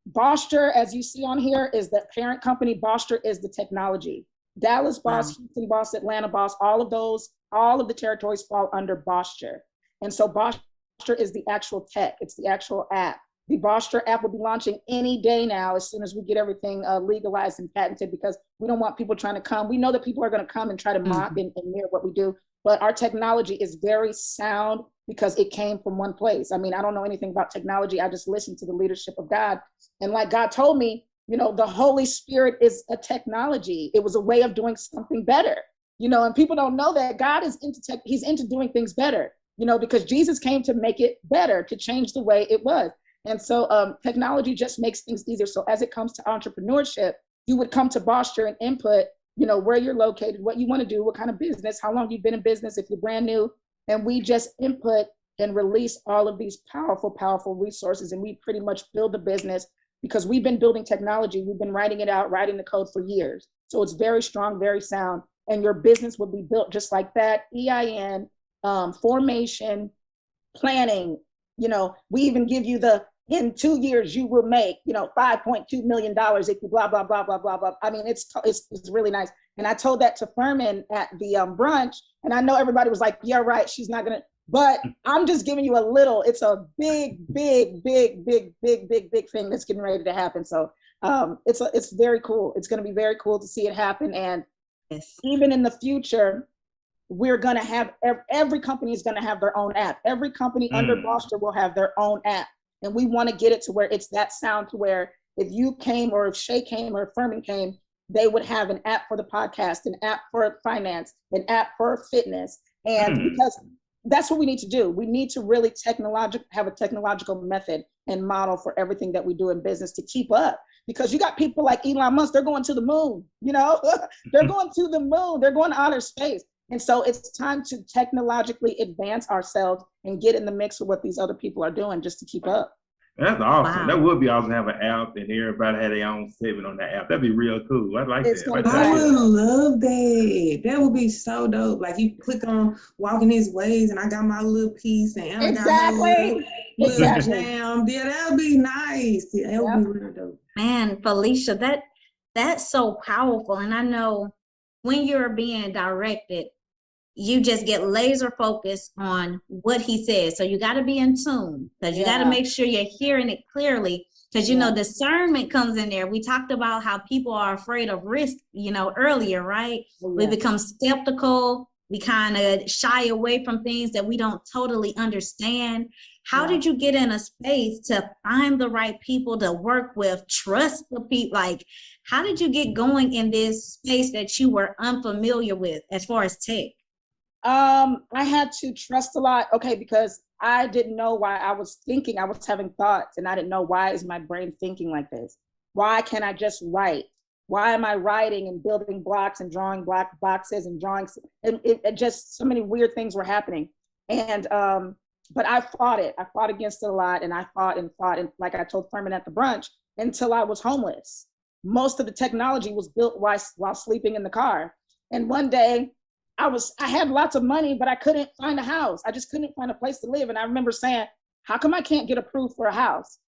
Speaker 5: Boster, as you see on here, is the parent company. Boster is the technology. Dallas Boss, Houston Boss, Atlanta Boss, all of the territories fall under Boster. And so Boster is the actual tech. It's the actual app. The Boster app will be launching any day now, as soon as we get everything legalized and patented, because we don't want people trying to come. We know that people are going to come and try to mock and mirror what we do, but our technology is very sound because it came from one place. I mean, I don't know anything about technology. I just listen to the leadership of God. And like God told me, you know, the Holy Spirit is a technology. It was a way of doing something better, you know, and people don't know that God is into tech. He's into doing things better, you know, because Jesus came to make it better, to change the way it was. And so technology just makes things easier. So as it comes to entrepreneurship, you would come to Boster and input, you know, where you're located, what you want to do, what kind of business, how long you've been in business, if you're brand new. And we just input and release all of these powerful, powerful resources. And we pretty much build the business because we've been building technology. We've been writing it out, writing the code for years. So it's very strong, very sound. And your business will be built just like that. EIN, formation, planning, you know, we even give you in 2 years, you will make, you know, $5.2 million if you blah, blah, blah, blah, blah, blah. I mean, it's really nice. And I told that to Furman at the brunch, and I know everybody was like, yeah, right, she's not gonna, but I'm just giving you a little, it's a big, big, big, big, big, big, big thing that's getting ready to happen. So it's very cool. It's gonna be very cool to see it happen. And even in the future, we're gonna have, every company is gonna have their own app. Every company under Boster will have their own app. And we want to get it to where it's that sound, to where if you came, or if Shay came, or if Furman came, they would have an app for the podcast, an app for finance, an app for fitness. And because that's what we need to do. We need to really have a technological method and model for everything that we do in business to keep up. because you got people like Elon Musk, they're going to the moon, you know, they're going to the moon, they're going to outer space. And so it's time to technologically advance ourselves and get in the mix with what these other people are doing just to keep up.
Speaker 1: That's awesome.
Speaker 3: Wow.
Speaker 1: That would be awesome to have an app and everybody had their own segment on that app. That'd be real cool. I like
Speaker 5: It's
Speaker 1: that.
Speaker 5: gonna
Speaker 1: Like
Speaker 5: be
Speaker 4: I
Speaker 1: that.
Speaker 4: would love that. That would be so dope. Like you click on walking these ways, and I got my little piece, and Anna got her little
Speaker 5: Exactly.
Speaker 4: jam. Yeah, that would be nice. Yeah, that would be real dope.
Speaker 3: Man, Felicia, that's so powerful. And I know when you're being directed, you just get laser focused on what he says. So you got to be in tune, because you got to
Speaker 5: Yeah.
Speaker 3: make sure you're hearing it clearly, because you know discernment comes in there. We talked about how people are afraid of risk, you know, earlier, right? We become skeptical. We kind of shy away from things that we don't totally understand. How
Speaker 5: Yeah.
Speaker 3: did you get in a space to find the right people to work with, trust the people? Like, how did you get going in this space that you were unfamiliar with as far as tech?
Speaker 5: I had to trust a lot. Okay, because I didn't know why I was thinking, I was having thoughts, and I didn't know, why is my brain thinking like this? Why can't I just write? Why am I writing and building blocks and drawing black boxes and drawings? And it just, so many weird things were happening. And but I fought it. I fought against it a lot, and I fought and fought. And like I told Furman at the brunch, until I was homeless. Most of the technology was built while sleeping in the car. And one day I had lots of money, but I couldn't find a house. I just couldn't find a place to live. And I remember saying, how come I can't get approved for a house?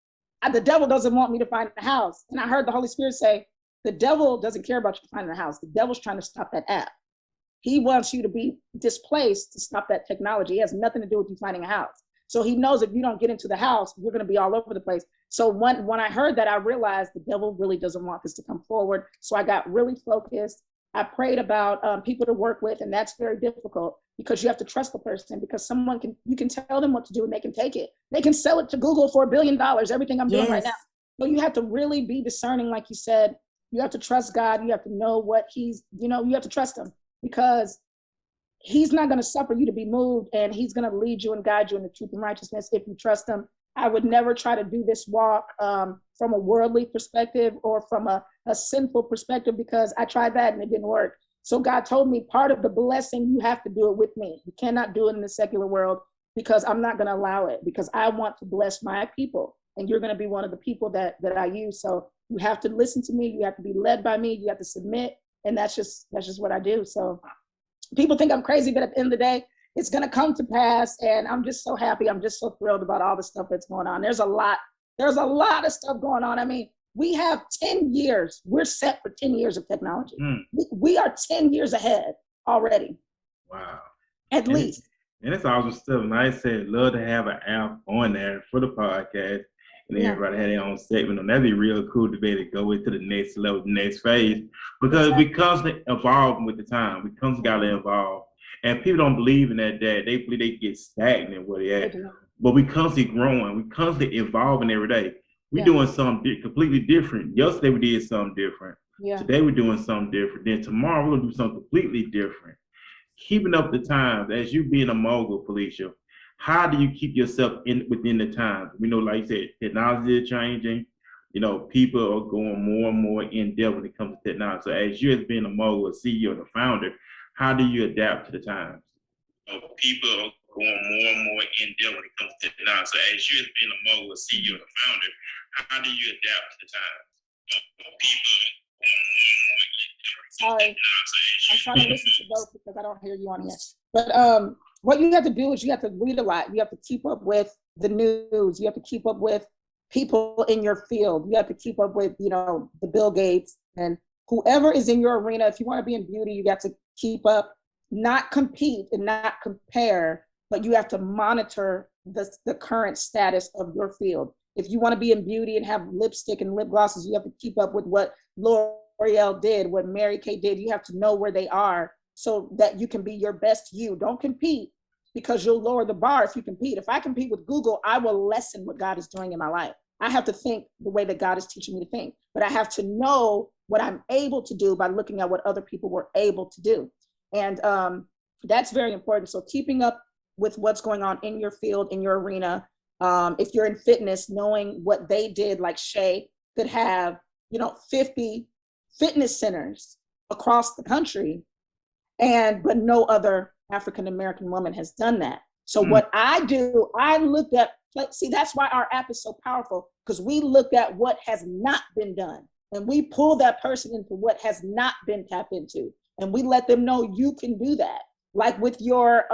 Speaker 5: The devil doesn't want me to find a house. And I heard the Holy Spirit say, the devil doesn't care about you finding a house. The devil's trying to stop that app. He wants you to be displaced to stop that technology. It has nothing to do with you finding a house. So he knows if you don't get into the house, you're going to be all over the place. So when I heard that, I realized the devil really doesn't want this to come forward. So I got really focused. I prayed about people to work with, and that's very difficult, because you have to trust the person, because you can tell them what to do and they can take it. They can sell it to Google for $1 billion, everything I'm doing right now. So you have to really be discerning, like you said. You have to trust God. You have to know what you have to trust him, because he's not going to suffer you to be moved, and he's going to lead you and guide you in the truth and righteousness if you trust him. I would never try to do this walk from a worldly perspective or from a sinful perspective, because I tried that and it didn't work. So God told me, part of the blessing, you have to do it with me. You cannot do it in the secular world, because I'm not going to allow it, because I want to bless my people, and you're going to be one of the people that I use. So you have to listen to me. You have to be led by me. You have to submit. And that's just what I do. So people think I'm crazy, but at the end of the day, it's going to come to pass. And I'm just so happy. I'm just so thrilled about all the stuff that's going on. There's a lot of stuff going on. I mean, we have 10 years. We're set for 10 years of technology. We are 10 years ahead already.
Speaker 1: Wow.
Speaker 5: At least.
Speaker 1: And it's awesome stuff. And I said, love to have an app on there for the podcast. And everybody had their own segment. And that'd be real cool to be able to go into the next level, the next phase. Because we constantly evolving with the time. We constantly got to evolve. And people don't believe in that. They believe they get stagnant where they at. But we constantly growing. We constantly evolving every day. We're doing something completely different. Yesterday we did something different. Today we're doing something different. Then tomorrow we're gonna do something completely different. Keeping up the times, as you being a mogul, Felicia, how do you keep yourself within the times? We know, like you said, technology is changing. You know, people are going more and more in depth when it comes to technology. So as you as being a mogul, a CEO, and a founder, how do you adapt to the times? People are going more and more in depth when it comes to technology. So as you as being a mogul, a CEO, and a founder, how do you adapt to the times?
Speaker 5: Sorry, I'm trying to listen to both because I don't hear you on here. But what you have to do is you have to read a lot. You have to keep up with the news. You have to keep up with people in your field. You have to keep up with, the Bill Gates and whoever is in your arena. If you want to be in beauty, you got to keep up, not compete and not compare, but you have to monitor the current status of your field. If you want to be in beauty and have lipstick and lip glosses, you have to keep up with what L'Oreal did, what Mary Kay did. You have to know where they are so that you can be your best you. Don't compete, because you'll lower the bar if you compete. If I compete with Google, I will lessen what God is doing in my life. I have to think the way that God is teaching me to think, but I have to know what I'm able to do by looking at what other people were able to do. And that's very important. So keeping up with what's going on in your field, in your arena. If you're in fitness, knowing what they did, like Shay could have 50 fitness centers across the country, but no other African-American woman has done that. So what I do, I look at, see, that's why our app is so powerful, because we look at what has not been done and we pull that person into what has not been tapped into. And we let them know you can do that. Like with your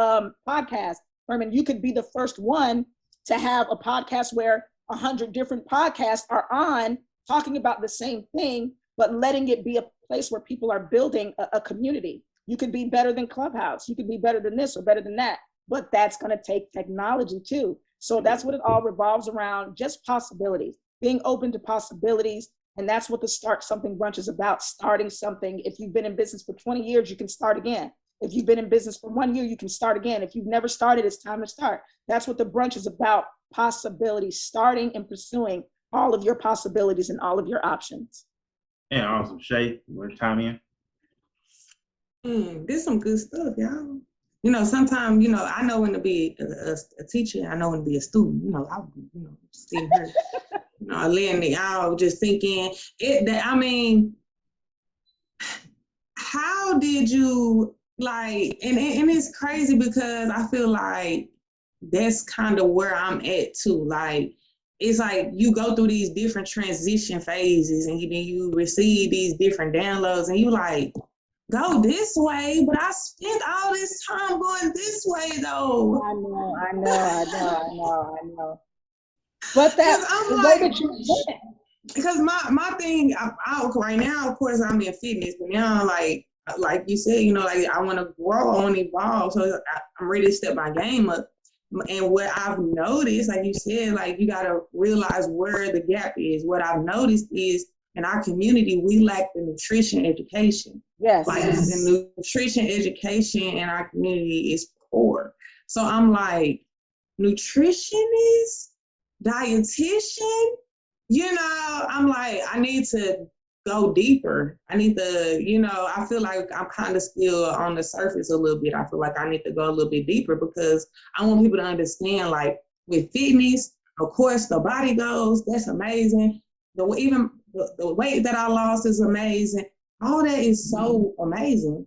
Speaker 5: podcast, Herman, you could be the first one to have a podcast where 100 different podcasts are on talking about the same thing, but letting it be a place where people are building a community. You could be better than Clubhouse. You could be better than this or better than that, but that's going to take technology too. So that's what it all revolves around, just possibilities, being open to possibilities. And that's what the Start Something Brunch is about, starting something. If you've been in business for 20 years, you can start again. If you've been in business for 1 year, you can start again. If you've never started, it's time to start. That's what the brunch is about, possibilities, starting and pursuing all of your possibilities and all of your options.
Speaker 1: And awesome. Shay, you want to chime in?
Speaker 4: This is some good stuff, y'all. Sometimes, I know when to be a teacher. I know when to be a student. I'll see her. Laying out, just thinking how did you and it's crazy because I feel like that's kind of where I'm at too. It's like you go through these different transition phases and then you receive these different downloads and you go this way, but I spent all this time going this way though.
Speaker 5: I know. But that's the way that you went.
Speaker 4: Because my thing, right now, of course, I'm in fitness, but now, like you said, I want to grow, I want to evolve, so I'm ready to step my game up. And what I've noticed, like you said, you got to realize where the gap is. What I've noticed is in our community, we lack the nutrition education.
Speaker 5: Yes.
Speaker 4: The nutrition education in our community is poor. So I'm nutritionist, dietitian, I'm I need to go deeper. I need to, I feel like I'm kind of still on the surface a little bit. I feel like I need to go a little bit deeper because I want people to understand, with fitness, of course, the body goals, that's amazing. Even the weight that I lost is amazing. All that is so amazing.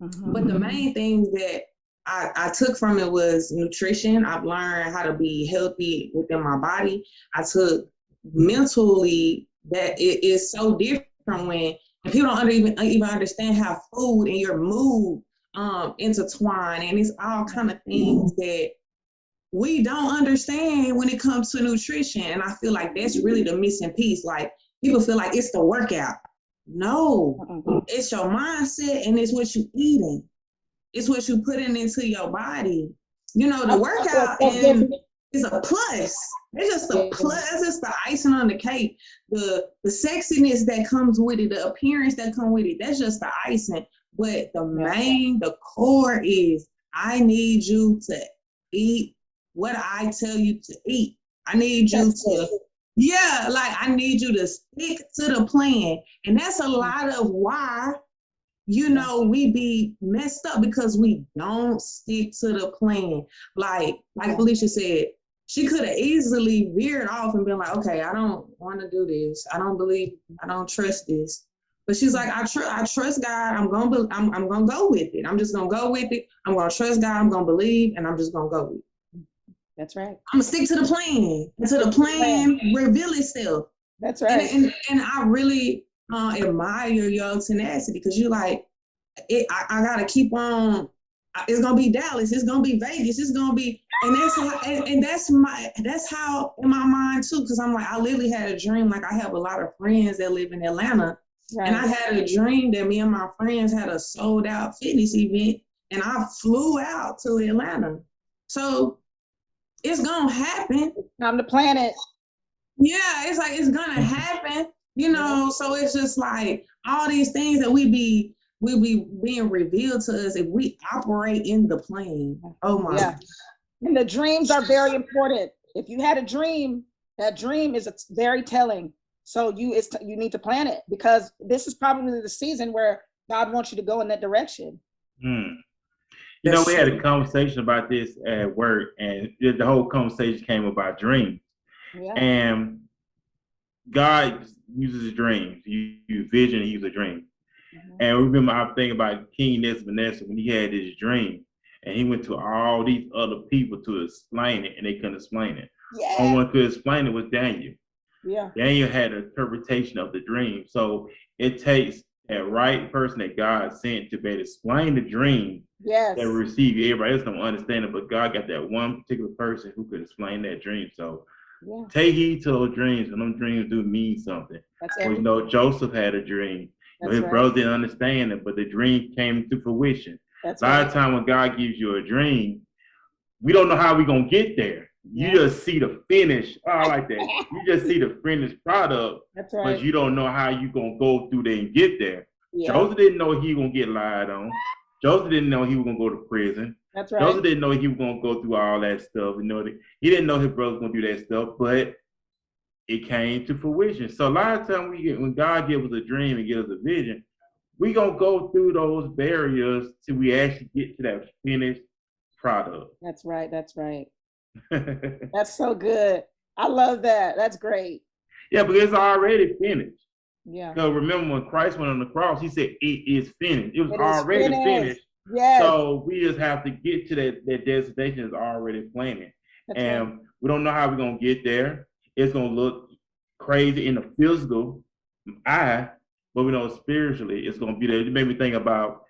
Speaker 4: Mm-hmm. But the main things that I took from it was nutrition. I've learned how to be healthy within my body. I took mentally that it is so different when people don't even understand how food and your mood intertwine, and it's all kind of things that we don't understand when it comes to nutrition. And I feel like that's really the missing piece. People feel like it's the workout. No, it's your mindset and it's what you're eating. It's what you putting into your body. The workout is a plus. It's just a plus. It's just the icing on the cake. The sexiness that comes with it, the appearance that comes with it, that's just the icing. But the core is, I need you to eat what I tell you to eat. I need you I need you to stick to the plan. And that's a lot of why we be messed up, because we don't stick to the plan. Like Felicia said, she could have easily veered off and been like, okay, I don't want to do this. I don't trust this. But she's like, I trust God. I'm gonna go with it. I'm just gonna go with it. I'm gonna trust God. I'm gonna believe, and I'm just gonna go with it.
Speaker 5: That's right.
Speaker 4: I'm gonna stick to the plan. Until the plan reveal itself.
Speaker 5: That's right.
Speaker 4: And I really admire your tenacity, because you're like, I gotta keep on. It's gonna be Dallas. It's gonna be Vegas. It's gonna be, and that's how in my mind too. Because I'm I literally had a dream. I have a lot of friends that live in Atlanta, and I had a dream that me and my friends had a sold out fitness event, and I flew out to Atlanta. So it's gonna happen.
Speaker 5: Time to plan it.
Speaker 4: Yeah, it's gonna happen. So it's just all these things that we be being revealed to us if we operate in the plan. Oh my.
Speaker 5: Yeah. And the dreams are very important. If you had a dream, that dream is very telling. So you need to plan it, because this is probably the season where God wants you to go in that direction.
Speaker 1: We had a conversation about this at work, and the whole conversation came about dreams. Yeah. And God uses dreams. He uses vision, he uses a dream.
Speaker 5: Mhm.
Speaker 1: And remember, I think about King Nebuchadnezzar when he had this dream, and he went to all these other people to explain it, and they couldn't explain it.
Speaker 5: Yeah.
Speaker 1: Only one could explain it was Daniel.
Speaker 5: Yeah.
Speaker 1: Daniel had an interpretation of the dream. So it takes that right person that God sent to be able to explain the dream
Speaker 5: Yes.
Speaker 1: that we receive. Everybody else don't understand it, but God got that one particular person who could explain that dream. So
Speaker 5: Yeah.
Speaker 1: take heed to those dreams, and those dreams do mean something.
Speaker 5: That's
Speaker 1: Well,
Speaker 5: everything.
Speaker 1: Joseph had a dream.
Speaker 5: That's
Speaker 1: His
Speaker 5: right.
Speaker 1: brothers didn't understand it, but the dream came to fruition.
Speaker 5: That's
Speaker 1: A lot
Speaker 5: right.
Speaker 1: of time when God gives you a dream, we don't know how we're gonna get there. You
Speaker 5: Yeah.
Speaker 1: just see the finish. Oh, I like that. You just see the finished product,
Speaker 5: That's
Speaker 1: but
Speaker 5: right.
Speaker 1: you don't know how you're gonna go through there and get there.
Speaker 5: Yeah.
Speaker 1: Joseph didn't know he was gonna get lied on. Joseph didn't know he was gonna go to prison.
Speaker 5: That's right.
Speaker 1: Joseph didn't know he was gonna go through all that stuff. He didn't know his brother was gonna do that stuff, but it came to fruition. So a lot of times when God gives us a dream and gives us a vision, we gonna go through those barriers till we actually get to that finished product.
Speaker 5: That's right. That's right. That's so good. I love that. That's great.
Speaker 1: Yeah, because it's already finished.
Speaker 5: Yeah.
Speaker 1: Because remember when Christ went on the cross, he said, "It is finished." It was
Speaker 5: It is
Speaker 1: already
Speaker 5: finished.
Speaker 1: finished.
Speaker 5: Yes.
Speaker 1: So we just have to get to that destination is already planned.
Speaker 5: That's
Speaker 1: And
Speaker 5: right.
Speaker 1: we don't know how we're gonna get there. It's gonna look crazy in the physical eye, but we know spiritually it's gonna be there. It made me think about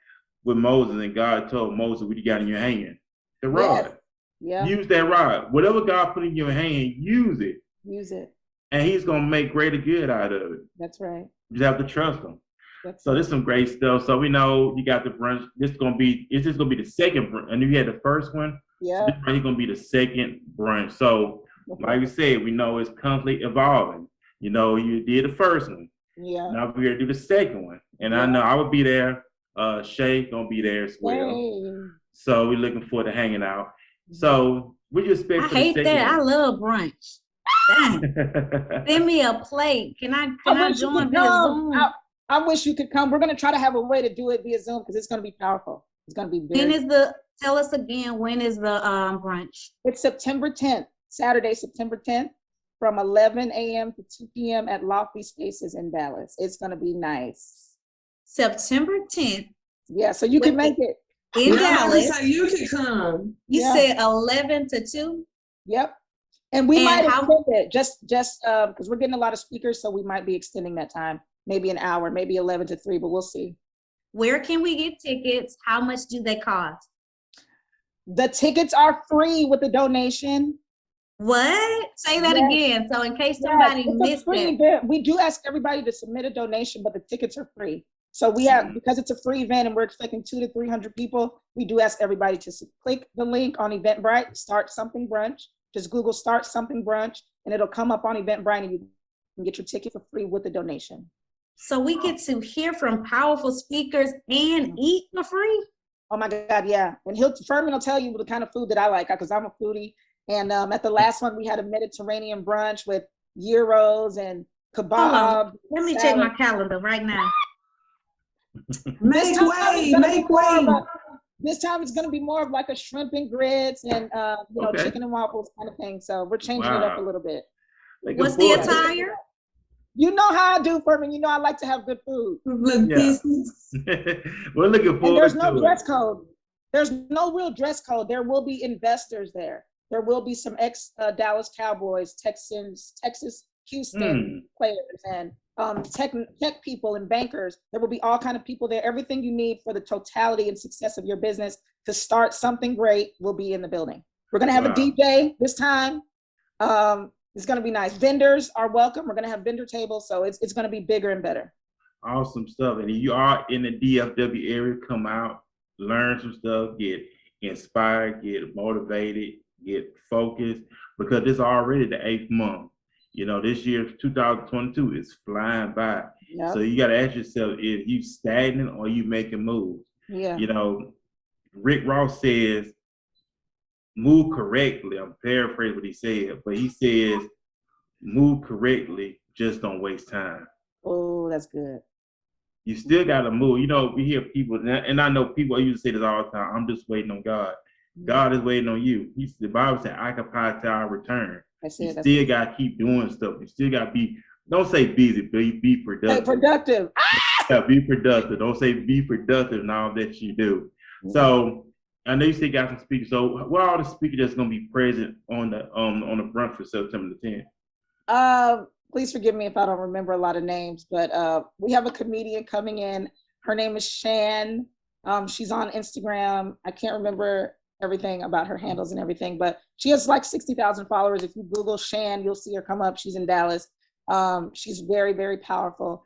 Speaker 1: with Moses, and God told Moses, "What you got in your hand? The rod.
Speaker 5: Yes. Yeah.
Speaker 1: Use that rod. Whatever God put in your hand, use it,
Speaker 5: Use it.
Speaker 1: and He's gonna make greater good out of it.
Speaker 5: That's right.
Speaker 1: You just have to trust Him."
Speaker 5: That's
Speaker 1: So this is some great stuff. So we know you got the brunch. It's just gonna be the second brunch. I knew you had the first one.
Speaker 5: Yeah.
Speaker 1: So this brunch is gonna be the second brunch. So like we said, we know it's constantly evolving. You did the first one.
Speaker 5: Yeah.
Speaker 1: Now we're gonna do the second one. And I know I will be there. Shay gonna be there as well.
Speaker 5: Yay.
Speaker 1: So we're looking forward to hanging out. So we just expect
Speaker 3: I
Speaker 1: for the
Speaker 3: hate
Speaker 1: second
Speaker 3: that. I
Speaker 1: one.
Speaker 3: love brunch. Dang. Send me a plate. Can I
Speaker 5: wish you
Speaker 3: join
Speaker 5: could
Speaker 3: via
Speaker 5: come.
Speaker 3: Zoom?
Speaker 5: I wish you could come. We're going to try to have a way to do it via Zoom because it's going to be powerful. It's going to be very.
Speaker 3: Tell us again, when is the brunch?
Speaker 5: It's September 10th, Saturday, September 10th, from 11 a.m. to 2 p.m. at Lofty Spaces in Dallas. It's going to be nice.
Speaker 3: September 10th
Speaker 5: Yeah, so you can make it.
Speaker 3: in
Speaker 4: Yeah, I was
Speaker 3: Dallas.
Speaker 4: gonna say, you can come.
Speaker 3: You
Speaker 5: Yeah.
Speaker 3: said 11 to 2?
Speaker 5: Yep. And we
Speaker 3: And
Speaker 5: might
Speaker 3: how-
Speaker 5: extend it just because we're getting a lot of speakers, so we might be extending that time, maybe an hour, maybe 11 to 3, but we'll see.
Speaker 3: Where can we get tickets? How much do they cost?
Speaker 5: The tickets are free with a donation.
Speaker 3: What? Say that
Speaker 5: Yes.
Speaker 3: again. So in case
Speaker 5: Yes,
Speaker 3: somebody
Speaker 5: it's a
Speaker 3: missed
Speaker 5: free
Speaker 3: it.
Speaker 5: event. We do ask everybody to submit a donation, but the tickets are free. So we have, because it's a free event and we're expecting 200 to 300 people, we do ask everybody to click the link on Eventbrite, Start Something Brunch. Just Google Start Something Brunch, and it'll come up on Eventbrite, and you can get your ticket for free with a donation.
Speaker 3: So we get to hear from powerful speakers and eat for free?
Speaker 5: Oh my God, yeah. And Furman will tell you the kind of food that I like, because I'm a foodie. And at the last one, we had a Mediterranean brunch with gyros and
Speaker 3: Hold
Speaker 5: kebab.
Speaker 3: on. Let me check my calendar right now.
Speaker 4: Make way, make way.
Speaker 5: This time it's going to be more of like a shrimp and grits and
Speaker 1: Okay.
Speaker 5: chicken and waffles kind of thing. So we're changing it up a little bit.
Speaker 3: What's the attire?
Speaker 5: You know how I do, Furman. You know I like to have good food.
Speaker 4: Look,
Speaker 1: Yeah.
Speaker 4: business.
Speaker 1: We're looking
Speaker 5: And
Speaker 1: forward
Speaker 5: there's
Speaker 1: to
Speaker 5: no
Speaker 1: it.
Speaker 5: dress code. There's no real dress code. There will be investors there. There will be some ex-Dallas Cowboys, Texas Houston players, and tech people and bankers. There will be all kind of people there. Everything you need for the totality and success of your business to start something great will be in the building. We're gonna have a DJ this time. It's gonna be nice. Vendors are welcome. We're gonna have vendor tables, so it's gonna be bigger and better.
Speaker 1: Awesome stuff. And if you are in the DFW area, come out, learn some stuff, get inspired, get motivated, get focused, because it's already the 8th month. This year, 2022, is flying by.
Speaker 5: Yep.
Speaker 1: So you got to ask yourself, if you stagnant or you making moves.
Speaker 5: Yeah.
Speaker 1: Rick Ross says, move correctly. I'm paraphrasing what he said, but he says, move correctly, just don't waste time.
Speaker 5: Oh, that's good.
Speaker 1: You still got to move. We hear people, and I know people, I used to say this all the time, I'm just waiting on God. God is waiting on you. The Bible said, occupy till I return. You still got to keep doing stuff. You still got to be Don't say busy, be
Speaker 5: Stay
Speaker 1: productive.
Speaker 5: productive.
Speaker 1: Yeah, be productive. Don't say be productive in all that you do. So I know you said you got some speakers. So what are all the speakers that's going to be present on the brunch for September the 10th?
Speaker 5: Please forgive me if I don't remember a lot of names, but we have a comedian coming in. Her name is Shan. She's on Instagram. I can't remember everything about her handles and everything, but she has like 60,000 followers. If you Google Shan, you'll see her come up. She's in Dallas. She's very, very powerful.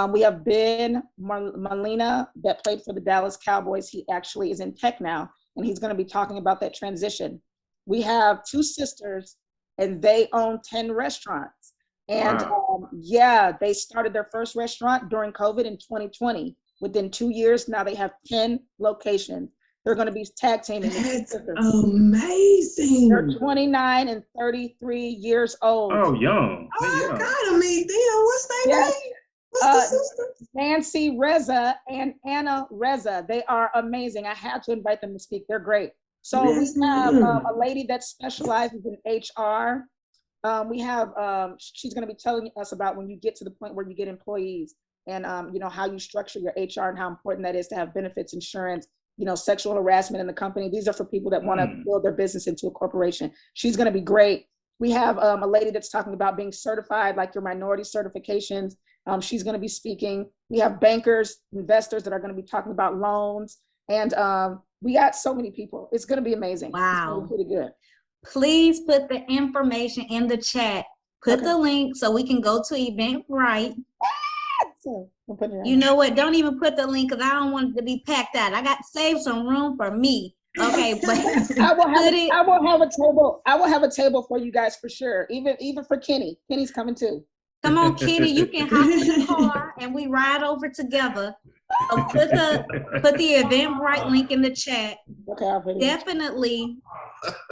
Speaker 5: We have Ben Molina that played for the Dallas Cowboys. He actually is in tech now, and he's going to be talking about that transition. We have two sisters, and they own 10 restaurants. And
Speaker 1: Wow.
Speaker 5: yeah, they started their first restaurant during COVID in 2020. Within 2 years, now they have 10 locations. They're going to be tag teaming.
Speaker 4: That's amazing.
Speaker 5: They're 29 and 33 years old.
Speaker 1: Oh, young.
Speaker 4: Oh, I
Speaker 1: Young.
Speaker 4: gotta meet them. What's their
Speaker 5: Yes.
Speaker 4: name? What's the sister?
Speaker 5: Nancy Reza and Anna Reza. They are amazing. I had to invite them to speak. They're great. So
Speaker 4: Yes,
Speaker 5: we have
Speaker 4: ma'am.
Speaker 5: a lady that specializes in HR. We have, she's going to be telling us about when you get to the point where you get employees and, you know, how you structure your HR and how important that is to have benefits, insurance, you know, sexual harassment in the company. These are for people that want to build their business into a corporation. She's going to be great. We have a lady that's talking about being certified, like your minority certifications. She's going to be speaking. We have bankers, investors that are going to be talking about loans. And we got so many people. It's going to be amazing.
Speaker 3: Wow.
Speaker 5: It's going to be pretty good.
Speaker 3: Please put the information in the chat. Put the link so we can go to Eventbrite.
Speaker 5: So we'll put it in.
Speaker 3: You know what? Don't even put the link because I don't want it to be packed out. I got to save some room for me. Okay, but
Speaker 5: I will have a table for you guys for sure. Even for Kenny. Kenny's coming too.
Speaker 3: Come on, Kitty, you can hop in the car and we ride over together. So put the Eventbrite link in the chat.
Speaker 5: Okay, I'll put it in.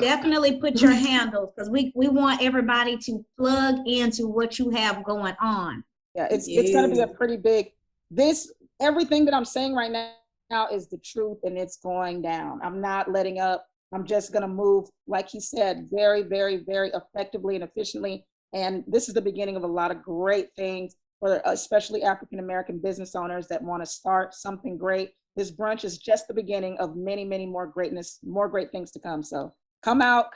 Speaker 3: Definitely put your handles because we want everybody to plug into what you have going on.
Speaker 5: Yeah, it's going to be a pretty big. Everything that I'm saying right now is the truth, and it's going down. I'm not letting up. I'm just going to move, like he said, very, very, very effectively and efficiently. And this is the beginning of a lot of great things for especially African-American business owners that want to start something great. This brunch is just the beginning of many, many more great things to come. So come out,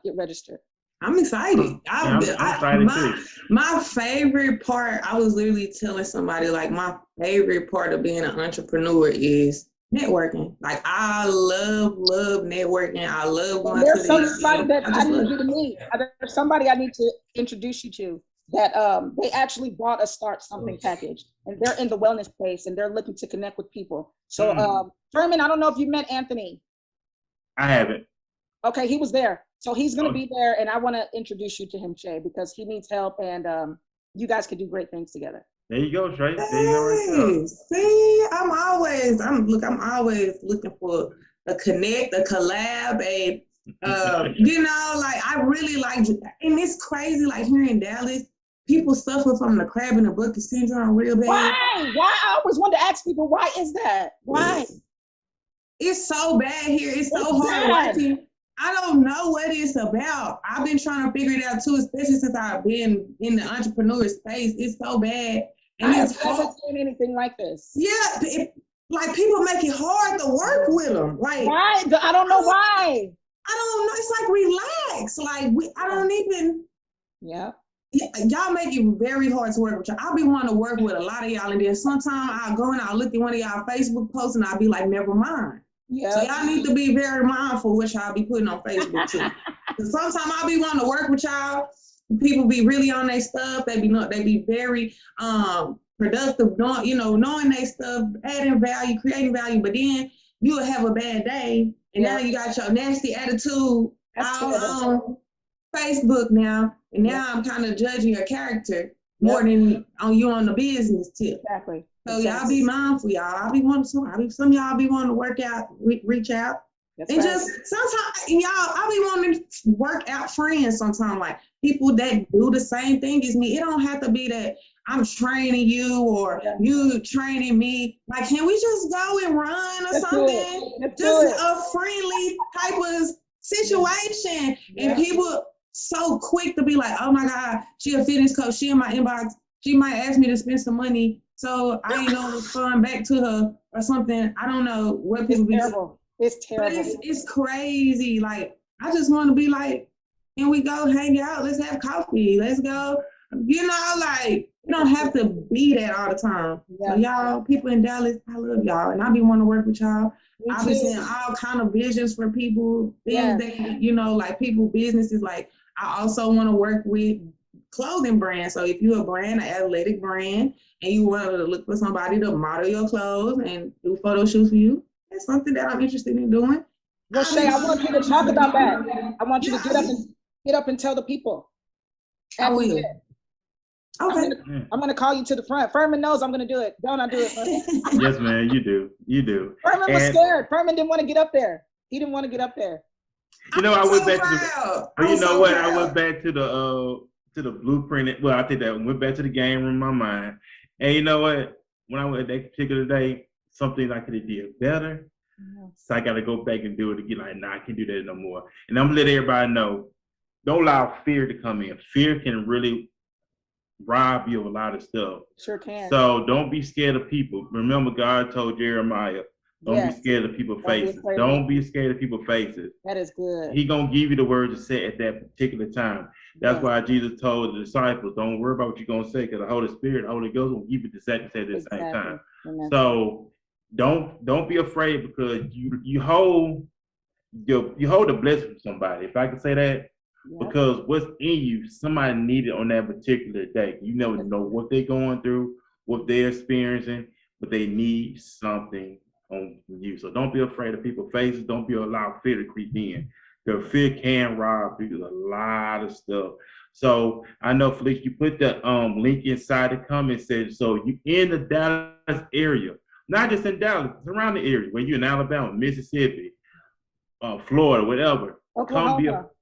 Speaker 5: get registered.
Speaker 4: I'm excited.
Speaker 1: I'm excited too.
Speaker 4: My favorite part, I was literally telling somebody, like, my favorite part of being an entrepreneur is networking. Like, I love networking. I love going
Speaker 5: There's
Speaker 4: to
Speaker 5: somebody that I need you to meet. There's somebody I need to introduce you to that they actually bought a Start Something package, and they're in the wellness space and they're looking to connect with people. So Herman, I don't know if you met Anthony.
Speaker 1: I haven't.
Speaker 5: Okay, he was there. So he's going to be there, and I want to introduce you to him, Shay, because he needs help, and you guys can do great things together.
Speaker 1: There you go, Trey. There you go right there.
Speaker 4: See, I'm always looking for a connect, a collab, and you know, like, I really like, and it's crazy, like, here in Dallas, people suffer from the crab in the bucket syndrome real bad.
Speaker 5: Why? I always want to ask people, why is that? Why?
Speaker 4: It's so bad here. It's so hard working. I don't know what it's about. I've been trying to figure it out too, especially since I've been in the entrepreneur space. It's so bad. And
Speaker 5: it's never seen anything like this.
Speaker 4: Yeah, like, people make it hard to work with them. Like,
Speaker 5: why? I don't know why.
Speaker 4: I don't know. It's like, relax. Like, I don't even.
Speaker 5: Yeah.
Speaker 4: Y'all make it very hard to work with y'all. I'll be wanting to work with a lot of y'all, and then sometimes I'll go and I'll look at one of y'all Facebook posts and I'll be like, never mind. Yeah. So y'all need to be very mindful what y'all be putting on Facebook too. Sometimes I'll be wanting to work with y'all. People be really on their stuff. They be very productive, knowing their stuff, adding value, creating value. But then you'll have a bad day, and now you got your nasty attitude all on Facebook now, and now I'm kind of judging your character more than on you on the business tip.
Speaker 5: Exactly.
Speaker 4: So y'all be mindful, y'all. Some of y'all be wanting to work out, reach out. That's and right. Just sometimes, y'all, I be wanting to work out friends sometimes, like people that do the same thing as me. It don't have to be that I'm training you or you training me. Like, can we just go and run or something? Just a friendly type of situation. And people, so quick to be like, oh my God, she a fitness coach. She in my inbox. She might ask me to spend some money. So I ain't gonna respond back to her or something. I don't know what people
Speaker 5: It's
Speaker 4: be
Speaker 5: terrible. It's
Speaker 4: but
Speaker 5: terrible.
Speaker 4: it's crazy. Like, I just want to be like, can we go hang out? Let's have coffee. Let's go. You know, like, you don't have to be that all the time. So y'all, people in Dallas, I love y'all. And I be wanting to work with y'all.
Speaker 5: Me
Speaker 4: I've been
Speaker 5: too.
Speaker 4: seeing all kind of visions for people,
Speaker 5: Yes.
Speaker 4: things that, you know, like people businesses. Like, I also want to work with clothing brands. So if you're a brand, an athletic brand, and you want to look for somebody to model your clothes and do photo shoots for you, it's something that I'm interested in doing.
Speaker 5: Well, Shay, I want you to talk about that. I want you to get up and tell the people.
Speaker 4: I will. Okay.
Speaker 5: I'm gonna call you to the front. Furman knows I'm gonna do it. Don't I do it, Furman?
Speaker 1: Yes, man, you do. You do.
Speaker 5: Furman was scared. Furman didn't want to get up there. He didn't want to get up there.
Speaker 1: You know, I went back to
Speaker 4: the.
Speaker 1: You know what? I went back to the blueprint. Well, I think that went back to the game room in my mind. And you know what? When I went that particular day, something I could have did better. So I got to go back and do it again. Like, nah, I can't do that no more. And I'm gonna let everybody know, don't allow fear to come in. Fear can really rob you of a lot of stuff.
Speaker 5: Sure can.
Speaker 1: So don't be scared of people. Remember, God told Jeremiah, don't be scared of people's faces. Don't be scared of people's faces.
Speaker 5: That is good.
Speaker 1: He gonna give you the words to say at that particular time. That's why Jesus told the disciples, don't worry about what you're gonna say, because the Holy Spirit, the Holy Ghost will give you the say at the same time. So don't be afraid, because you hold the blessing from somebody, if I can say that. Because what's in you, somebody needed on that particular day. You never know what they're going through, what they're experiencing, but they need something on you. So don't be afraid of people's faces. Don't be allowed fear to creep in. Because fear can rob you of a lot of stuff. So I know, Felicia, you put the link inside the comment section. So you in the Dallas area, not just in Dallas, around the area, where you're in Alabama, Mississippi, Florida, whatever.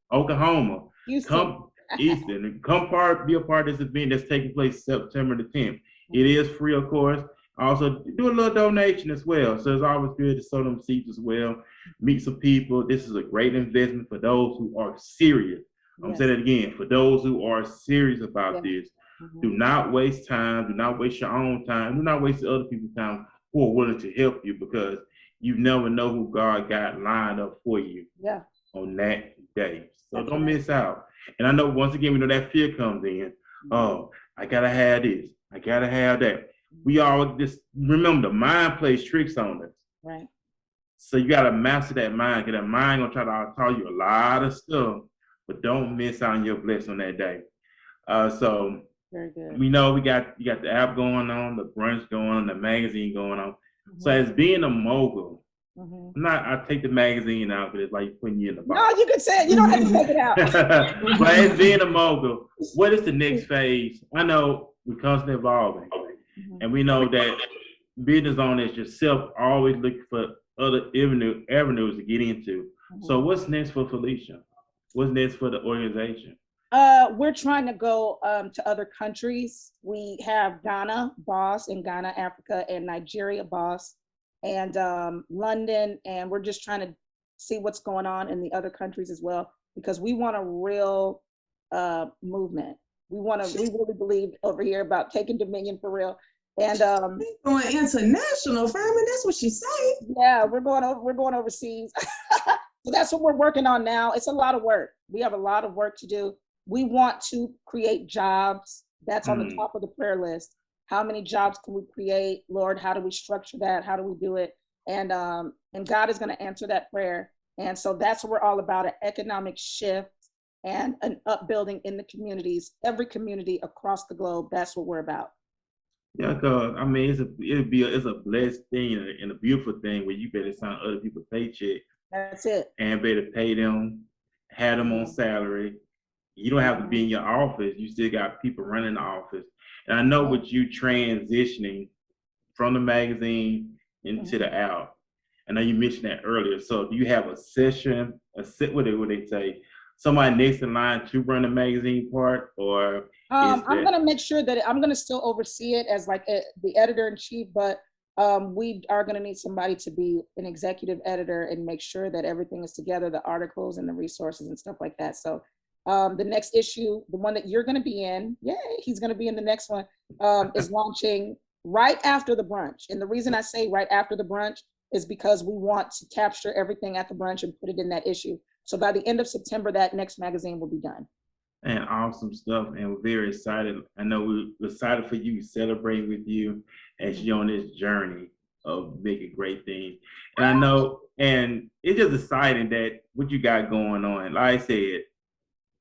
Speaker 1: Oklahoma,
Speaker 5: Houston.
Speaker 1: Come Easton, and be a part of this event that's taking place September the 10th. It is free, of course. Also, do a little donation as well. So it's always good to sow them seeds as well. Meet some people. This is a great investment for those who are serious. I'm saying it again, for those who are serious about this. Do not waste time. Do not waste your own time. Do not waste other people's time who are willing to help you, because you never know who God got lined up for you on that day. So don't miss out. And I know, once again, we know that fear comes in. Oh, I gotta have this. I gotta have that. We all just remember, the mind plays tricks on us.
Speaker 5: Right.
Speaker 1: So you gotta master that mind, because that mind gonna try to tell you a lot of stuff, but don't miss out on your blessing on that day. So
Speaker 5: very good.
Speaker 1: We know you got the app going on, the brunch going on, the magazine going on. So as being a mogul, I take the magazine out, but it's like putting you in the box.
Speaker 5: No, you can say it. You don't have to take it out.
Speaker 1: But as being a mogul, what is the next phase? I know we're constantly evolving, and we know that business owners yourself always look for other avenues to get into. So what's next for Felicia? What's next for the organization?
Speaker 5: We're trying to go to other countries. We have Ghana, boss in Ghana, Africa, and Nigeria, boss, and London, and we're just trying to see what's going on in the other countries as well, because we want a real movement. We really believe over here about taking dominion for real. And
Speaker 4: going international, Furman, that's what she say.
Speaker 5: Yeah, we're going overseas. So that's what we're working on now. It's a lot of work. We have a lot of work to do. We want to create jobs. That's on the top of the prayer list. How many jobs can we create? Lord, how do we structure that? How do we do it? And God is going to answer that prayer. And so that's what we're all about, an economic shift and an upbuilding in the communities, every community across the globe. That's what we're about.
Speaker 1: Yeah, because I mean, it's a blessed thing and a beautiful thing where you better sign other people's paycheck.
Speaker 5: That's it.
Speaker 1: And better pay them, have them on salary. You don't have to be in your office. You still got people running the office. And I know with you transitioning from the magazine into the app, I know you mentioned that earlier. So do you have a session, what they say, somebody next in line to run the magazine part, or?
Speaker 5: I'm going to make sure that I'm going to still oversee it as like the editor in chief, but we are going to need somebody to be an executive editor and make sure that everything is together, the articles and the resources and stuff like that. So The next issue, the one that you're going to be in, yay, he's going to be in the next one, is launching right after the brunch. And the reason I say right after the brunch is because we want to capture everything at the brunch and put it in that issue. So by the end of September, that next magazine will be done.
Speaker 1: And awesome stuff, and we're very excited. I know we're excited for you, celebrate with you as you're on this journey of making great things. And I know, and it's just exciting that what you got going on. Like I said,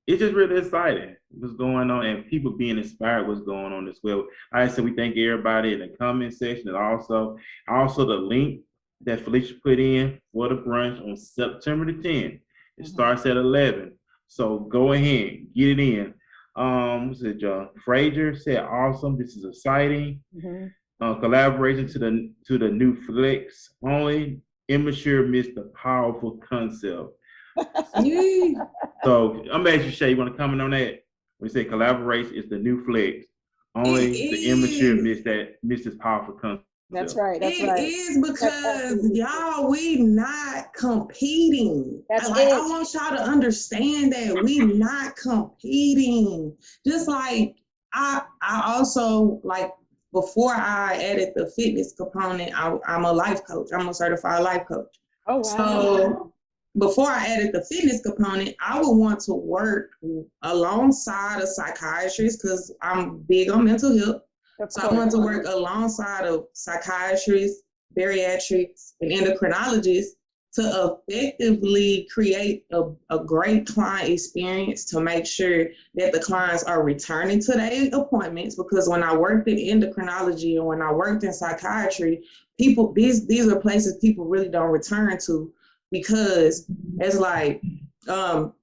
Speaker 1: it's just really exciting what's going on, and people being inspired what's going on as well. Like I said, we thank everybody in the comment section, and also the link that Felicia put in for the brunch on September the 10th. It starts at 11. So go ahead, get it in. What's it, John? Frazier said, awesome. This is exciting. Collaboration to the new flex. Only immature missed the powerful concept. So I'm asking you, Shay, you want to comment on that? We say collaboration is the new flex. Only the immature miss this powerful concept.
Speaker 5: That's right. That's
Speaker 4: it
Speaker 5: right.
Speaker 4: is because y'all, we not competing.
Speaker 5: That's
Speaker 4: like,
Speaker 5: it.
Speaker 4: I want y'all to understand that we not competing. Just like I also, like, before I added the fitness component, I'm a life coach. I'm a certified life coach.
Speaker 5: Oh, wow.
Speaker 4: So before I added the fitness component, I would want to work alongside a psychiatrist because I'm big on mental health. So I want to work alongside of psychiatrists, bariatrics, and endocrinologists to effectively create a great client experience to make sure that the clients are returning to their appointments. Because when I worked in endocrinology and when I worked in psychiatry, people, these are places people really don't return to because it's like, I'm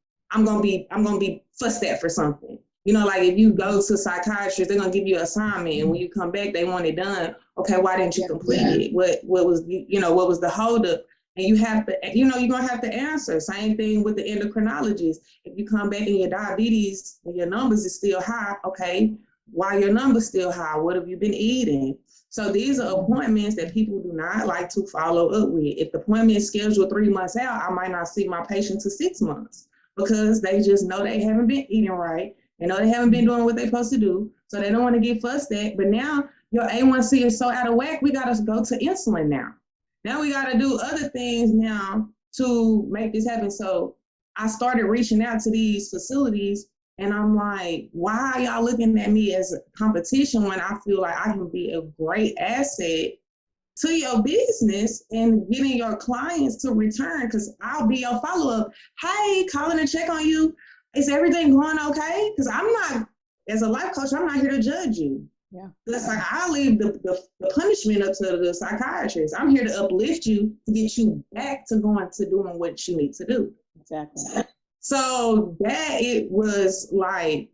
Speaker 4: gonna be fussed at for something. You know, like if you go to psychiatrists, they're gonna give you an assignment, and when you come back, they want it done. Okay, why didn't you complete it? What was what was the holdup? And you have to, you're gonna have to answer. Same thing with the endocrinologist. If you come back and your diabetes and your numbers is still high, okay, why your numbers still high? What have you been eating? So these are appointments that people do not like to follow up with. If the appointment is scheduled 3 months out, I might not see my patient to 6 months because they just know they haven't been eating right. They know they haven't been doing what they're supposed to do, so they don't want to get fussed at. But now your A1C is so out of whack, we got to go to insulin now. Now we got to do other things now to make this happen. So I started reaching out to these facilities, and I'm like, why are y'all looking at me as a competition when I feel like I can be a great asset to your business and getting your clients to return? Because I'll be your follow-up. Hey, calling to check on you. Is everything going okay? Because I'm not, as a life coach, I'm not here to judge you.
Speaker 5: Yeah.
Speaker 4: It's like I leave the punishment up to the psychiatrist. I'm here to uplift you to get you back to going to doing what you need to do.
Speaker 5: Exactly.
Speaker 4: So that it was like,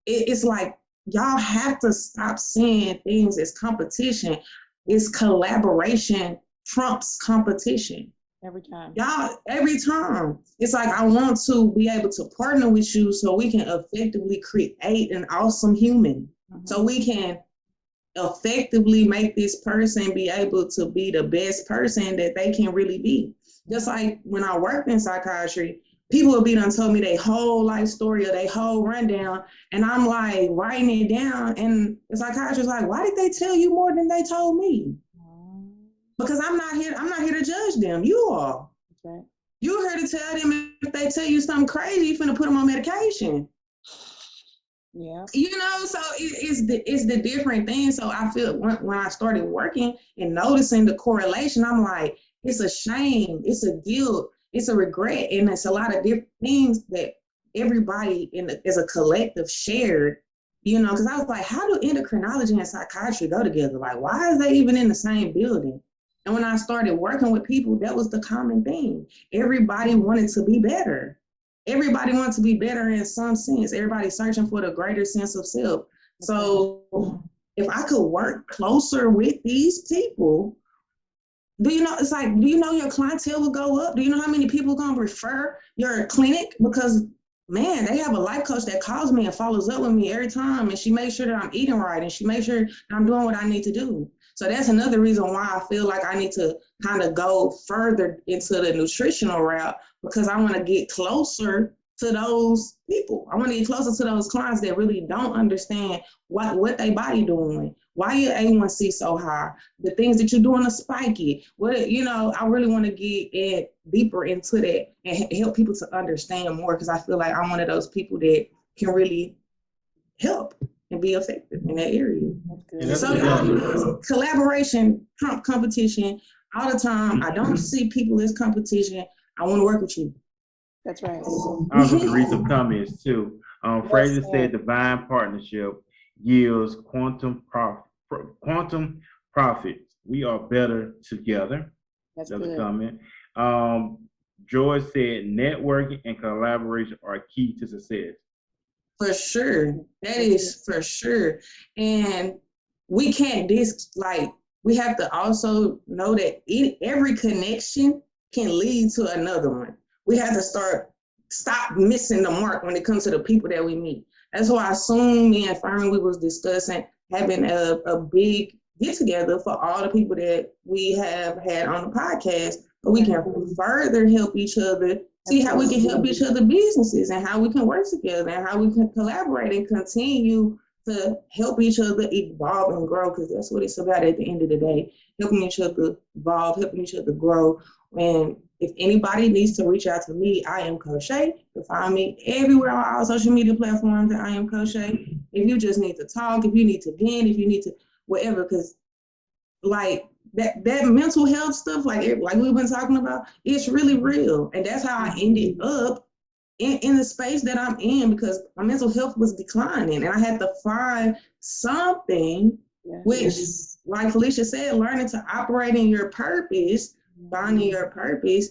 Speaker 4: it's like y'all have to stop seeing things as competition. It's collaboration trumps competition.
Speaker 5: Every time.
Speaker 4: Y'all, every time. It's like I want to be able to partner with you so we can effectively create an awesome human. So we can effectively make this person be able to be the best person that they can really be. Just like when I worked in psychiatry, people would be done told me their whole life story or their whole rundown, and I'm like writing it down, and the psychiatrist like, why did they tell you more than they told me? Because I'm not here to judge them. You are.
Speaker 5: That's right.
Speaker 4: You're here to tell them if they tell you something crazy, you're finna put them on medication.
Speaker 5: Yeah.
Speaker 4: So it's the different thing. So I feel when I started working and noticing the correlation, I'm like, it's a shame, it's a guilt, it's a regret, and it's a lot of different things that everybody as a collective shared. Because I was like, how do endocrinology and psychiatry go together? Like, why is they even in the same building? And when I started working with people, that was the common thing. Everybody wanted to be better. Everybody wants to be better in some sense. Everybody's searching for the greater sense of self. So if I could work closer with these people, do you know your clientele will go up? Do you know how many people gonna refer your clinic? Because man, they have a life coach that calls me and follows up with me every time, and she makes sure that I'm eating right, and she makes sure I'm doing what I need to do. So that's another reason why I feel like I need to kind of go further into the nutritional route, because I want to get closer to those people. I want to get closer to those clients that really don't understand what they body doing, why your A1C so high, the things that you're doing to spike it. I really want to get deeper into that and help people to understand more, because I feel like I'm one of those people that can really help and be effective in that area. So collaboration, trump competition all the time. I don't see people as competition. I want to work with you.
Speaker 5: That's right.
Speaker 1: I was going to read some comments too. Fraser said divine partnership yields quantum profits. We are better together.
Speaker 5: That's
Speaker 1: Another
Speaker 5: good.
Speaker 1: comment. George said networking and collaboration are key to success.
Speaker 4: For sure. That is for sure. And we can't we have to also know that every connection can lead to another one. We have to stop missing the mark when it comes to the people that we meet. That's why soon me and Furman, we was discussing having a big get together for all the people that we have had on the podcast, but we can further help each other, see how we can help each other businesses and how we can work together and how we can collaborate and continue to help each other evolve and grow, because that's what it's about at the end of the day, helping each other evolve, helping each other grow. And if anybody needs to reach out to me, I am Coach Shay. You can find me everywhere on all social media platforms that I am Coach Shay. If you just need to talk, if you need to vent, if you need to whatever, because like that mental health stuff, like we've been talking about, it's really real. And that's how I ended up in the space that I'm in, because my mental health was declining and I had to find something, which, like Felicia said, learning to operate in your purpose, finding your purpose,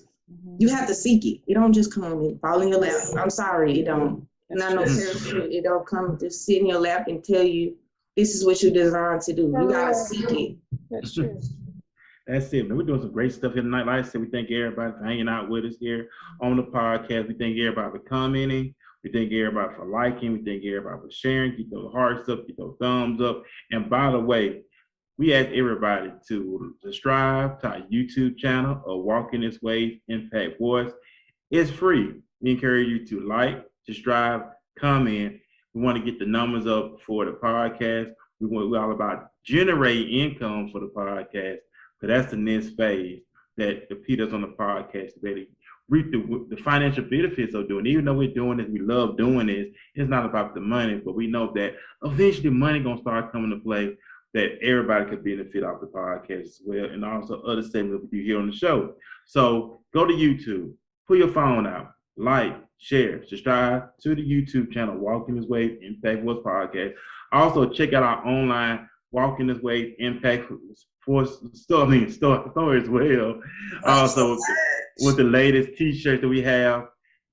Speaker 4: you have to seek it. It don't just come and fall in your lap. I'm sorry, it don't. Not no parachute. It don't come just sit in your lap and tell you this is what you're designed to do. You gotta seek it.
Speaker 5: That's true.
Speaker 1: That's it, man. We're doing some great stuff here tonight. Like I said, we thank everybody for hanging out with us here on the podcast. We thank everybody for commenting. We thank everybody for liking. We thank everybody for sharing. Keep those hearts up, keep those thumbs up. And by the way, we ask everybody to subscribe to our YouTube channel of Walking This Way Impact Voice. It's free. We encourage you to like, subscribe, comment. We want to get the numbers up for the podcast. We're all about generating income for the podcast. So that's the next phase that the Peters on the podcast really reap the financial benefits of doing. Even though we're doing this, we love doing this. It's not about the money, but we know that eventually money gonna start coming to play, that everybody could benefit off the podcast as well, and also other segments we do here on the show. So go to YouTube, pull your phone out, like, share, subscribe to the YouTube channel, Walking This Way Impact Voice Podcast. Also check out our online Walking This Way Impact Force store as well. Also with the latest t-shirts that we have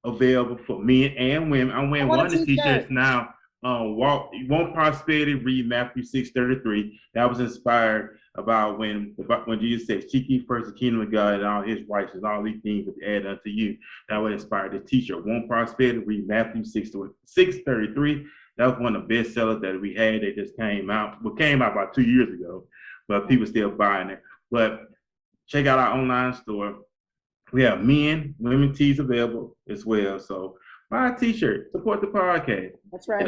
Speaker 1: available for men and women. I'm wearing one of the t-shirts now. Want prosperity, read Matthew 6:33. That was inspired about when Jesus said, seek ye first the kingdom of God and all his righteousness, all these things will be added unto you. That would inspire the t-shirt. Want prosperity, read Matthew 6:33. That was one of the best sellers that we had. They just came out. Well, came out about 2 years ago, but people still buying it. But check out our online store. We have men, women tees available as well. So buy a t-shirt, support the podcast.
Speaker 5: That's right.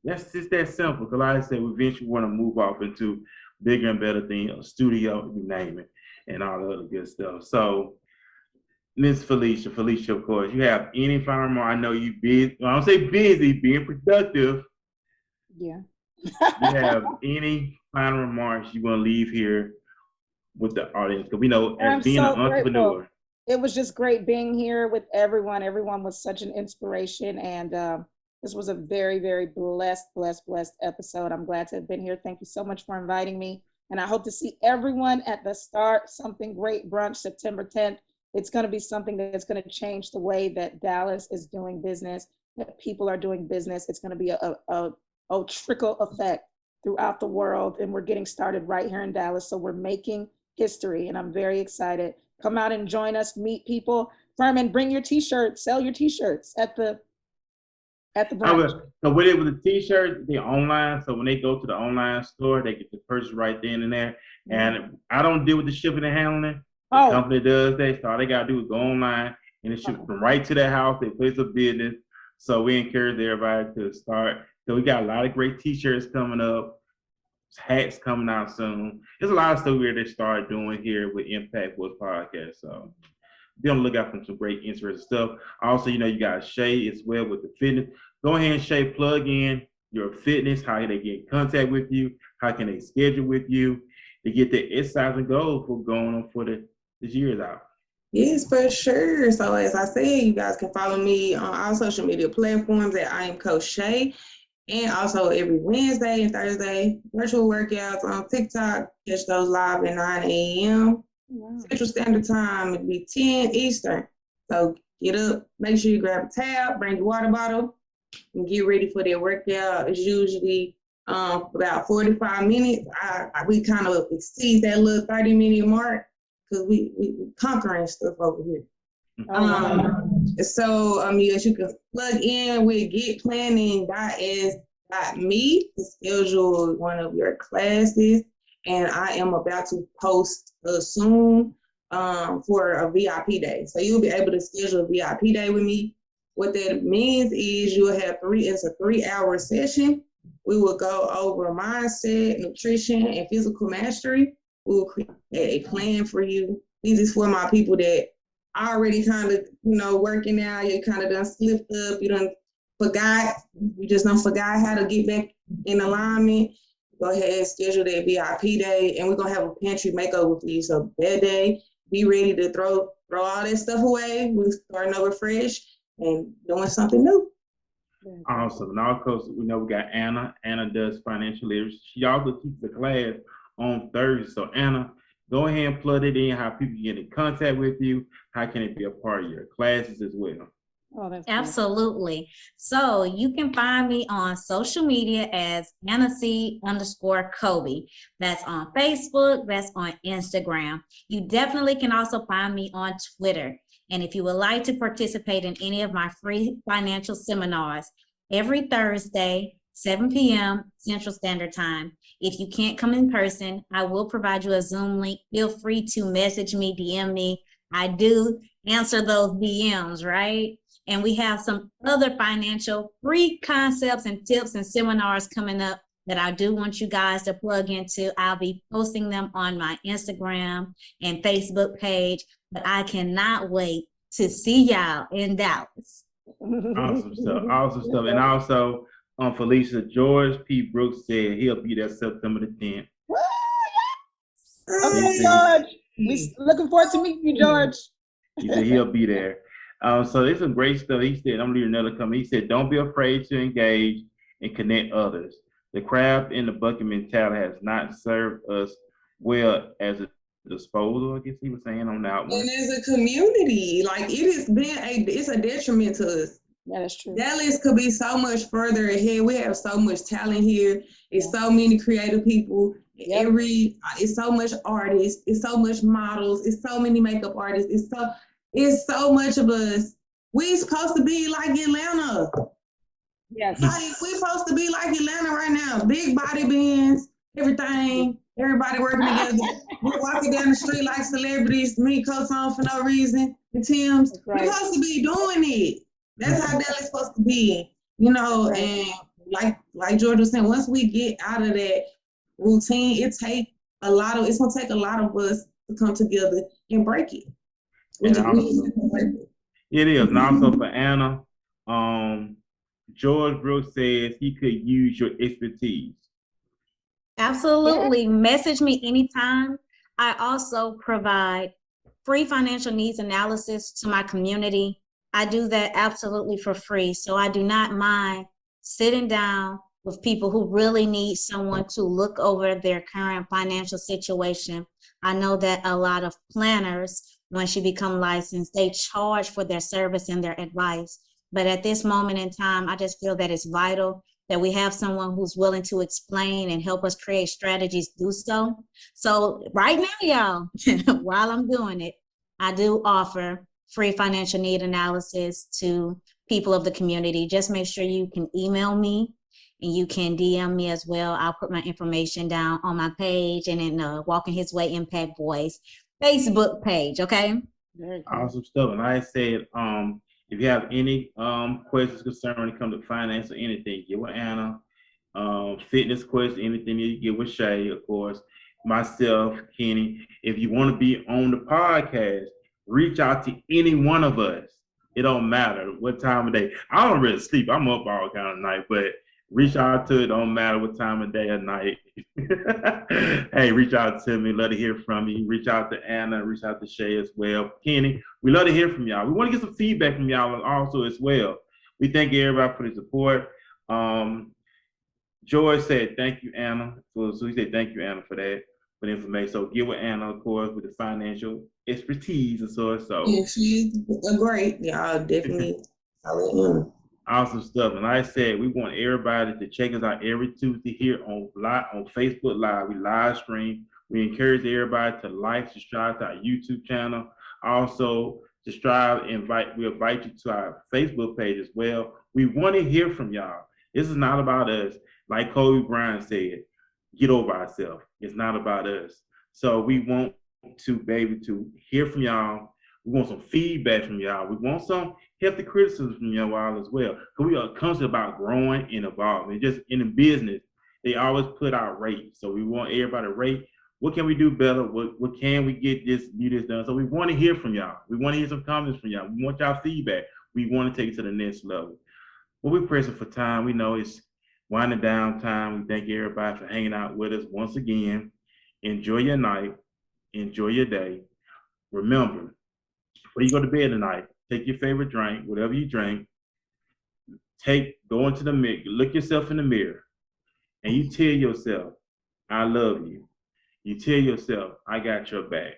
Speaker 1: That's just that simple. Because like I said, we eventually want to move off into bigger and better things, a studio, you name it, and all the other good stuff. So Miss Felicia, of course, you have any final remark? I know you busy. Well, I don't say busy, being productive.
Speaker 5: Yeah.
Speaker 1: You have any final remarks you want to leave here with the audience? Because we know as being an entrepreneur.
Speaker 5: Grateful. It was just great being here with everyone. Everyone was such an inspiration. And this was a very, very blessed episode. I'm glad to have been here. Thank you so much for inviting me. And I hope to see everyone at the Start Something Great brunch, September 10th. It's going to be something that's going to change the way that Dallas is doing business, that people are doing business. It's going to be a trickle effect throughout the world. And we're getting started right here in Dallas. So we're making history and I'm very excited. Come out and join us, meet people. Furman, bring your t-shirts, sell your t-shirts at the brunch.
Speaker 1: So with it with the t-shirts, they're online. So when they go to the online store, they get the purchase right then and there. And I don't deal with the shipping and handling. The company does that. So all they gotta do is go online and it ships them right to their house, their place of business. So we encourage everybody to start. So we got a lot of great t-shirts coming up, hats coming out soon. There's a lot of stuff we're to start doing here with Impact Voice Podcast. So be on the lookout for some great interesting stuff. Also, you got Shay as well with the fitness. Go ahead and Shay, plug in your fitness, how they get in contact with you, how can they schedule with you to get their exercise and goals for going on for this year's out.
Speaker 4: Yes, for sure. So as I said, you guys can follow me on all social media platforms at I am Coach Shay. And also every Wednesday and Thursday, virtual workouts on TikTok. Catch those live at 9 a.m. Central Standard Time. It'll be 10 Eastern. So get up, make sure you grab a tab, bring your water bottle, and get ready for their workout. It's usually about 45 minutes. We kind of exceed that little 30-minute mark because we conquering stuff over here. Yes, you can plug in with getplanning.s.me to schedule one of your classes. And I am about to post soon for a VIP day. So you'll be able to schedule a VIP day with me. What that means is you'll have it's a 3-hour session. We will go over mindset, nutrition, and physical mastery. We will create a plan for you. This is for my people that already kind of, working out. You kind of done slipped up. You done forgot. You just done forgot how to get back in alignment. Go ahead and schedule that VIP day, and we're going to have a pantry makeover for you. So that day, be ready to throw all that stuff away. We're starting over fresh and doing something new.
Speaker 1: Awesome. And of course, we got Anna. Anna does financial literacy. She also teaches a class on Thursday. So Anna, go ahead and plug it in, how people get in contact with you. How can it be a part of your classes as well?
Speaker 5: Oh, that's
Speaker 3: Absolutely. So you can find me on social media as AnnaC_Kobe. That's on Facebook. That's on Instagram. You definitely can also find me on Twitter. And if you would like to participate in any of my free financial seminars, every Thursday, 7 p.m. Central Standard Time. If you can't come in person, I will provide you a Zoom link. Feel free to message me, DM me. I do answer those DMs, right? And we have some other financial free concepts and tips and seminars coming up that I do want you guys to plug into. I'll be posting them on my Instagram and Facebook page, but I cannot wait to see y'all in Dallas.
Speaker 1: Awesome stuff. Awesome stuff. And also, Felicia, George P. Brooks said he'll be there September the 10th.
Speaker 5: Okay, George. We looking forward to meeting you, George.
Speaker 1: He said he'll be there. So there's some great stuff. He said, I'm leaving another comment. He said, don't be afraid to engage and connect others. The crab in the bucket mentality has not served us well as a disposal, I guess he was saying on that one.
Speaker 4: And as a community, like it's a detriment to us.
Speaker 5: Yeah, that's true.
Speaker 4: Dallas could be so much further ahead. We have so much talent here. It's so many creative people.
Speaker 5: Yep.
Speaker 4: It's so much artists. It's so much models. It's so many makeup artists. It's so much of us. We're supposed to be like Atlanta.
Speaker 5: Yes.
Speaker 4: Like, we're supposed to be like Atlanta right now. Big body bands, everything. Everybody working together. We're walking down the street like celebrities. Me coats on for no reason. The Timbs.
Speaker 5: Right.
Speaker 4: We're supposed to be doing it. That's how Dallas is supposed to be. And like George was saying, once we get out of that routine, it's gonna take a lot of us to come together and break it.
Speaker 1: It is. And also for Anna, George Brooks says he could use your expertise.
Speaker 3: Absolutely. Message me anytime. I also provide free financial needs analysis to my community. I do that absolutely for free. So I do not mind sitting down with people who really need someone to look over their current financial situation. I know that a lot of planners, once you become licensed, they charge for their service and their advice. But at this moment in time, I just feel that it's vital that we have someone who's willing to explain and help us create strategies to do so. So right now, y'all, while I'm doing it, I do offer free financial need analysis to people of the community. Just make sure you can email me and you can DM me as well. I'll put my information down on my page and in Walking His Way Impact Boys Facebook page, okay?
Speaker 5: Very cool.
Speaker 1: Awesome stuff. And like I said, if you have any questions, concern when it comes to finance or anything, get with Anna. Fitness questions, anything you get with Shay, of course, myself, Kenny. If you want to be on the podcast, reach out to any one of us. It don't matter what time of day. I don't really sleep. I'm up all kind of night, but reach out to it. Don't matter what time of day or night. Hey, reach out to me. Love to hear from you. Reach out to Anna. Reach out to Shay as well. Kenny, we love to hear from y'all. We want to get some feedback from y'all also as well. We thank everybody for the support. George said, thank you, Anna. So he said, thank you, Anna, for that, for the information. So get with Anna, of course, with the financial expertise and so.
Speaker 4: Yeah, she's great. Y'all definitely. I'll let you know.
Speaker 1: Awesome stuff. And like I said, we want everybody to check us out every Tuesday here on Facebook Live. We live stream. We encourage everybody to like, subscribe to our YouTube channel. Also, subscribe, we invite you to our Facebook page as well. We want to hear from y'all. This is not about us. Like Kobe Bryant said, get over ourselves. It's not about us. So we want to be able to hear from y'all. We want some feedback from y'all. We want some healthy criticism from y'all as well. Because we are constantly about growing and evolving. Just in the business, they always put out rates. So we want everybody to rate. What can we do better? What can we get this done? So we want to hear from y'all. We want to hear some comments from y'all. We want y'all feedback. We want to take it to the next level. Well, we're pressing for time. We know it's winding down time. We thank everybody for hanging out with us once again. Enjoy your night. Enjoy your day. Remember, before you go to bed tonight, take your favorite drink, whatever you drink. Go into the mirror, look yourself in the mirror, and you tell yourself, I love you. You tell yourself, I got your back.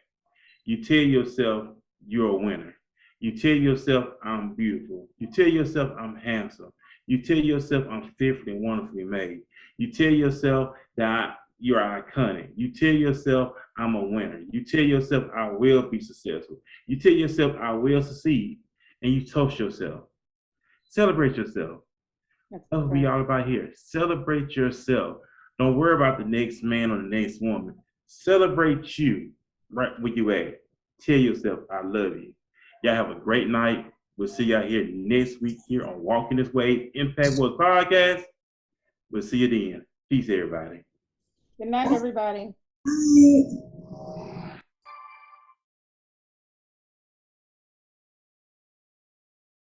Speaker 1: You tell yourself, you're a winner. You tell yourself, I'm beautiful. You tell yourself, I'm handsome. You tell yourself, I'm fearfully and wonderfully made. You tell yourself that you're iconic. You tell yourself, I'm a winner. You tell yourself, I will be successful. You tell yourself, I will succeed. And you toast yourself. Celebrate yourself. That's what we all about here. Celebrate yourself. Don't worry about the next man or the next woman. Celebrate you right where you at. Tell yourself, I love you. Y'all have a great night. We'll see y'all here next week here on Walking This Way Impact World Podcast. We'll see you then. Peace, everybody.
Speaker 5: Good night, everybody.
Speaker 4: Bye.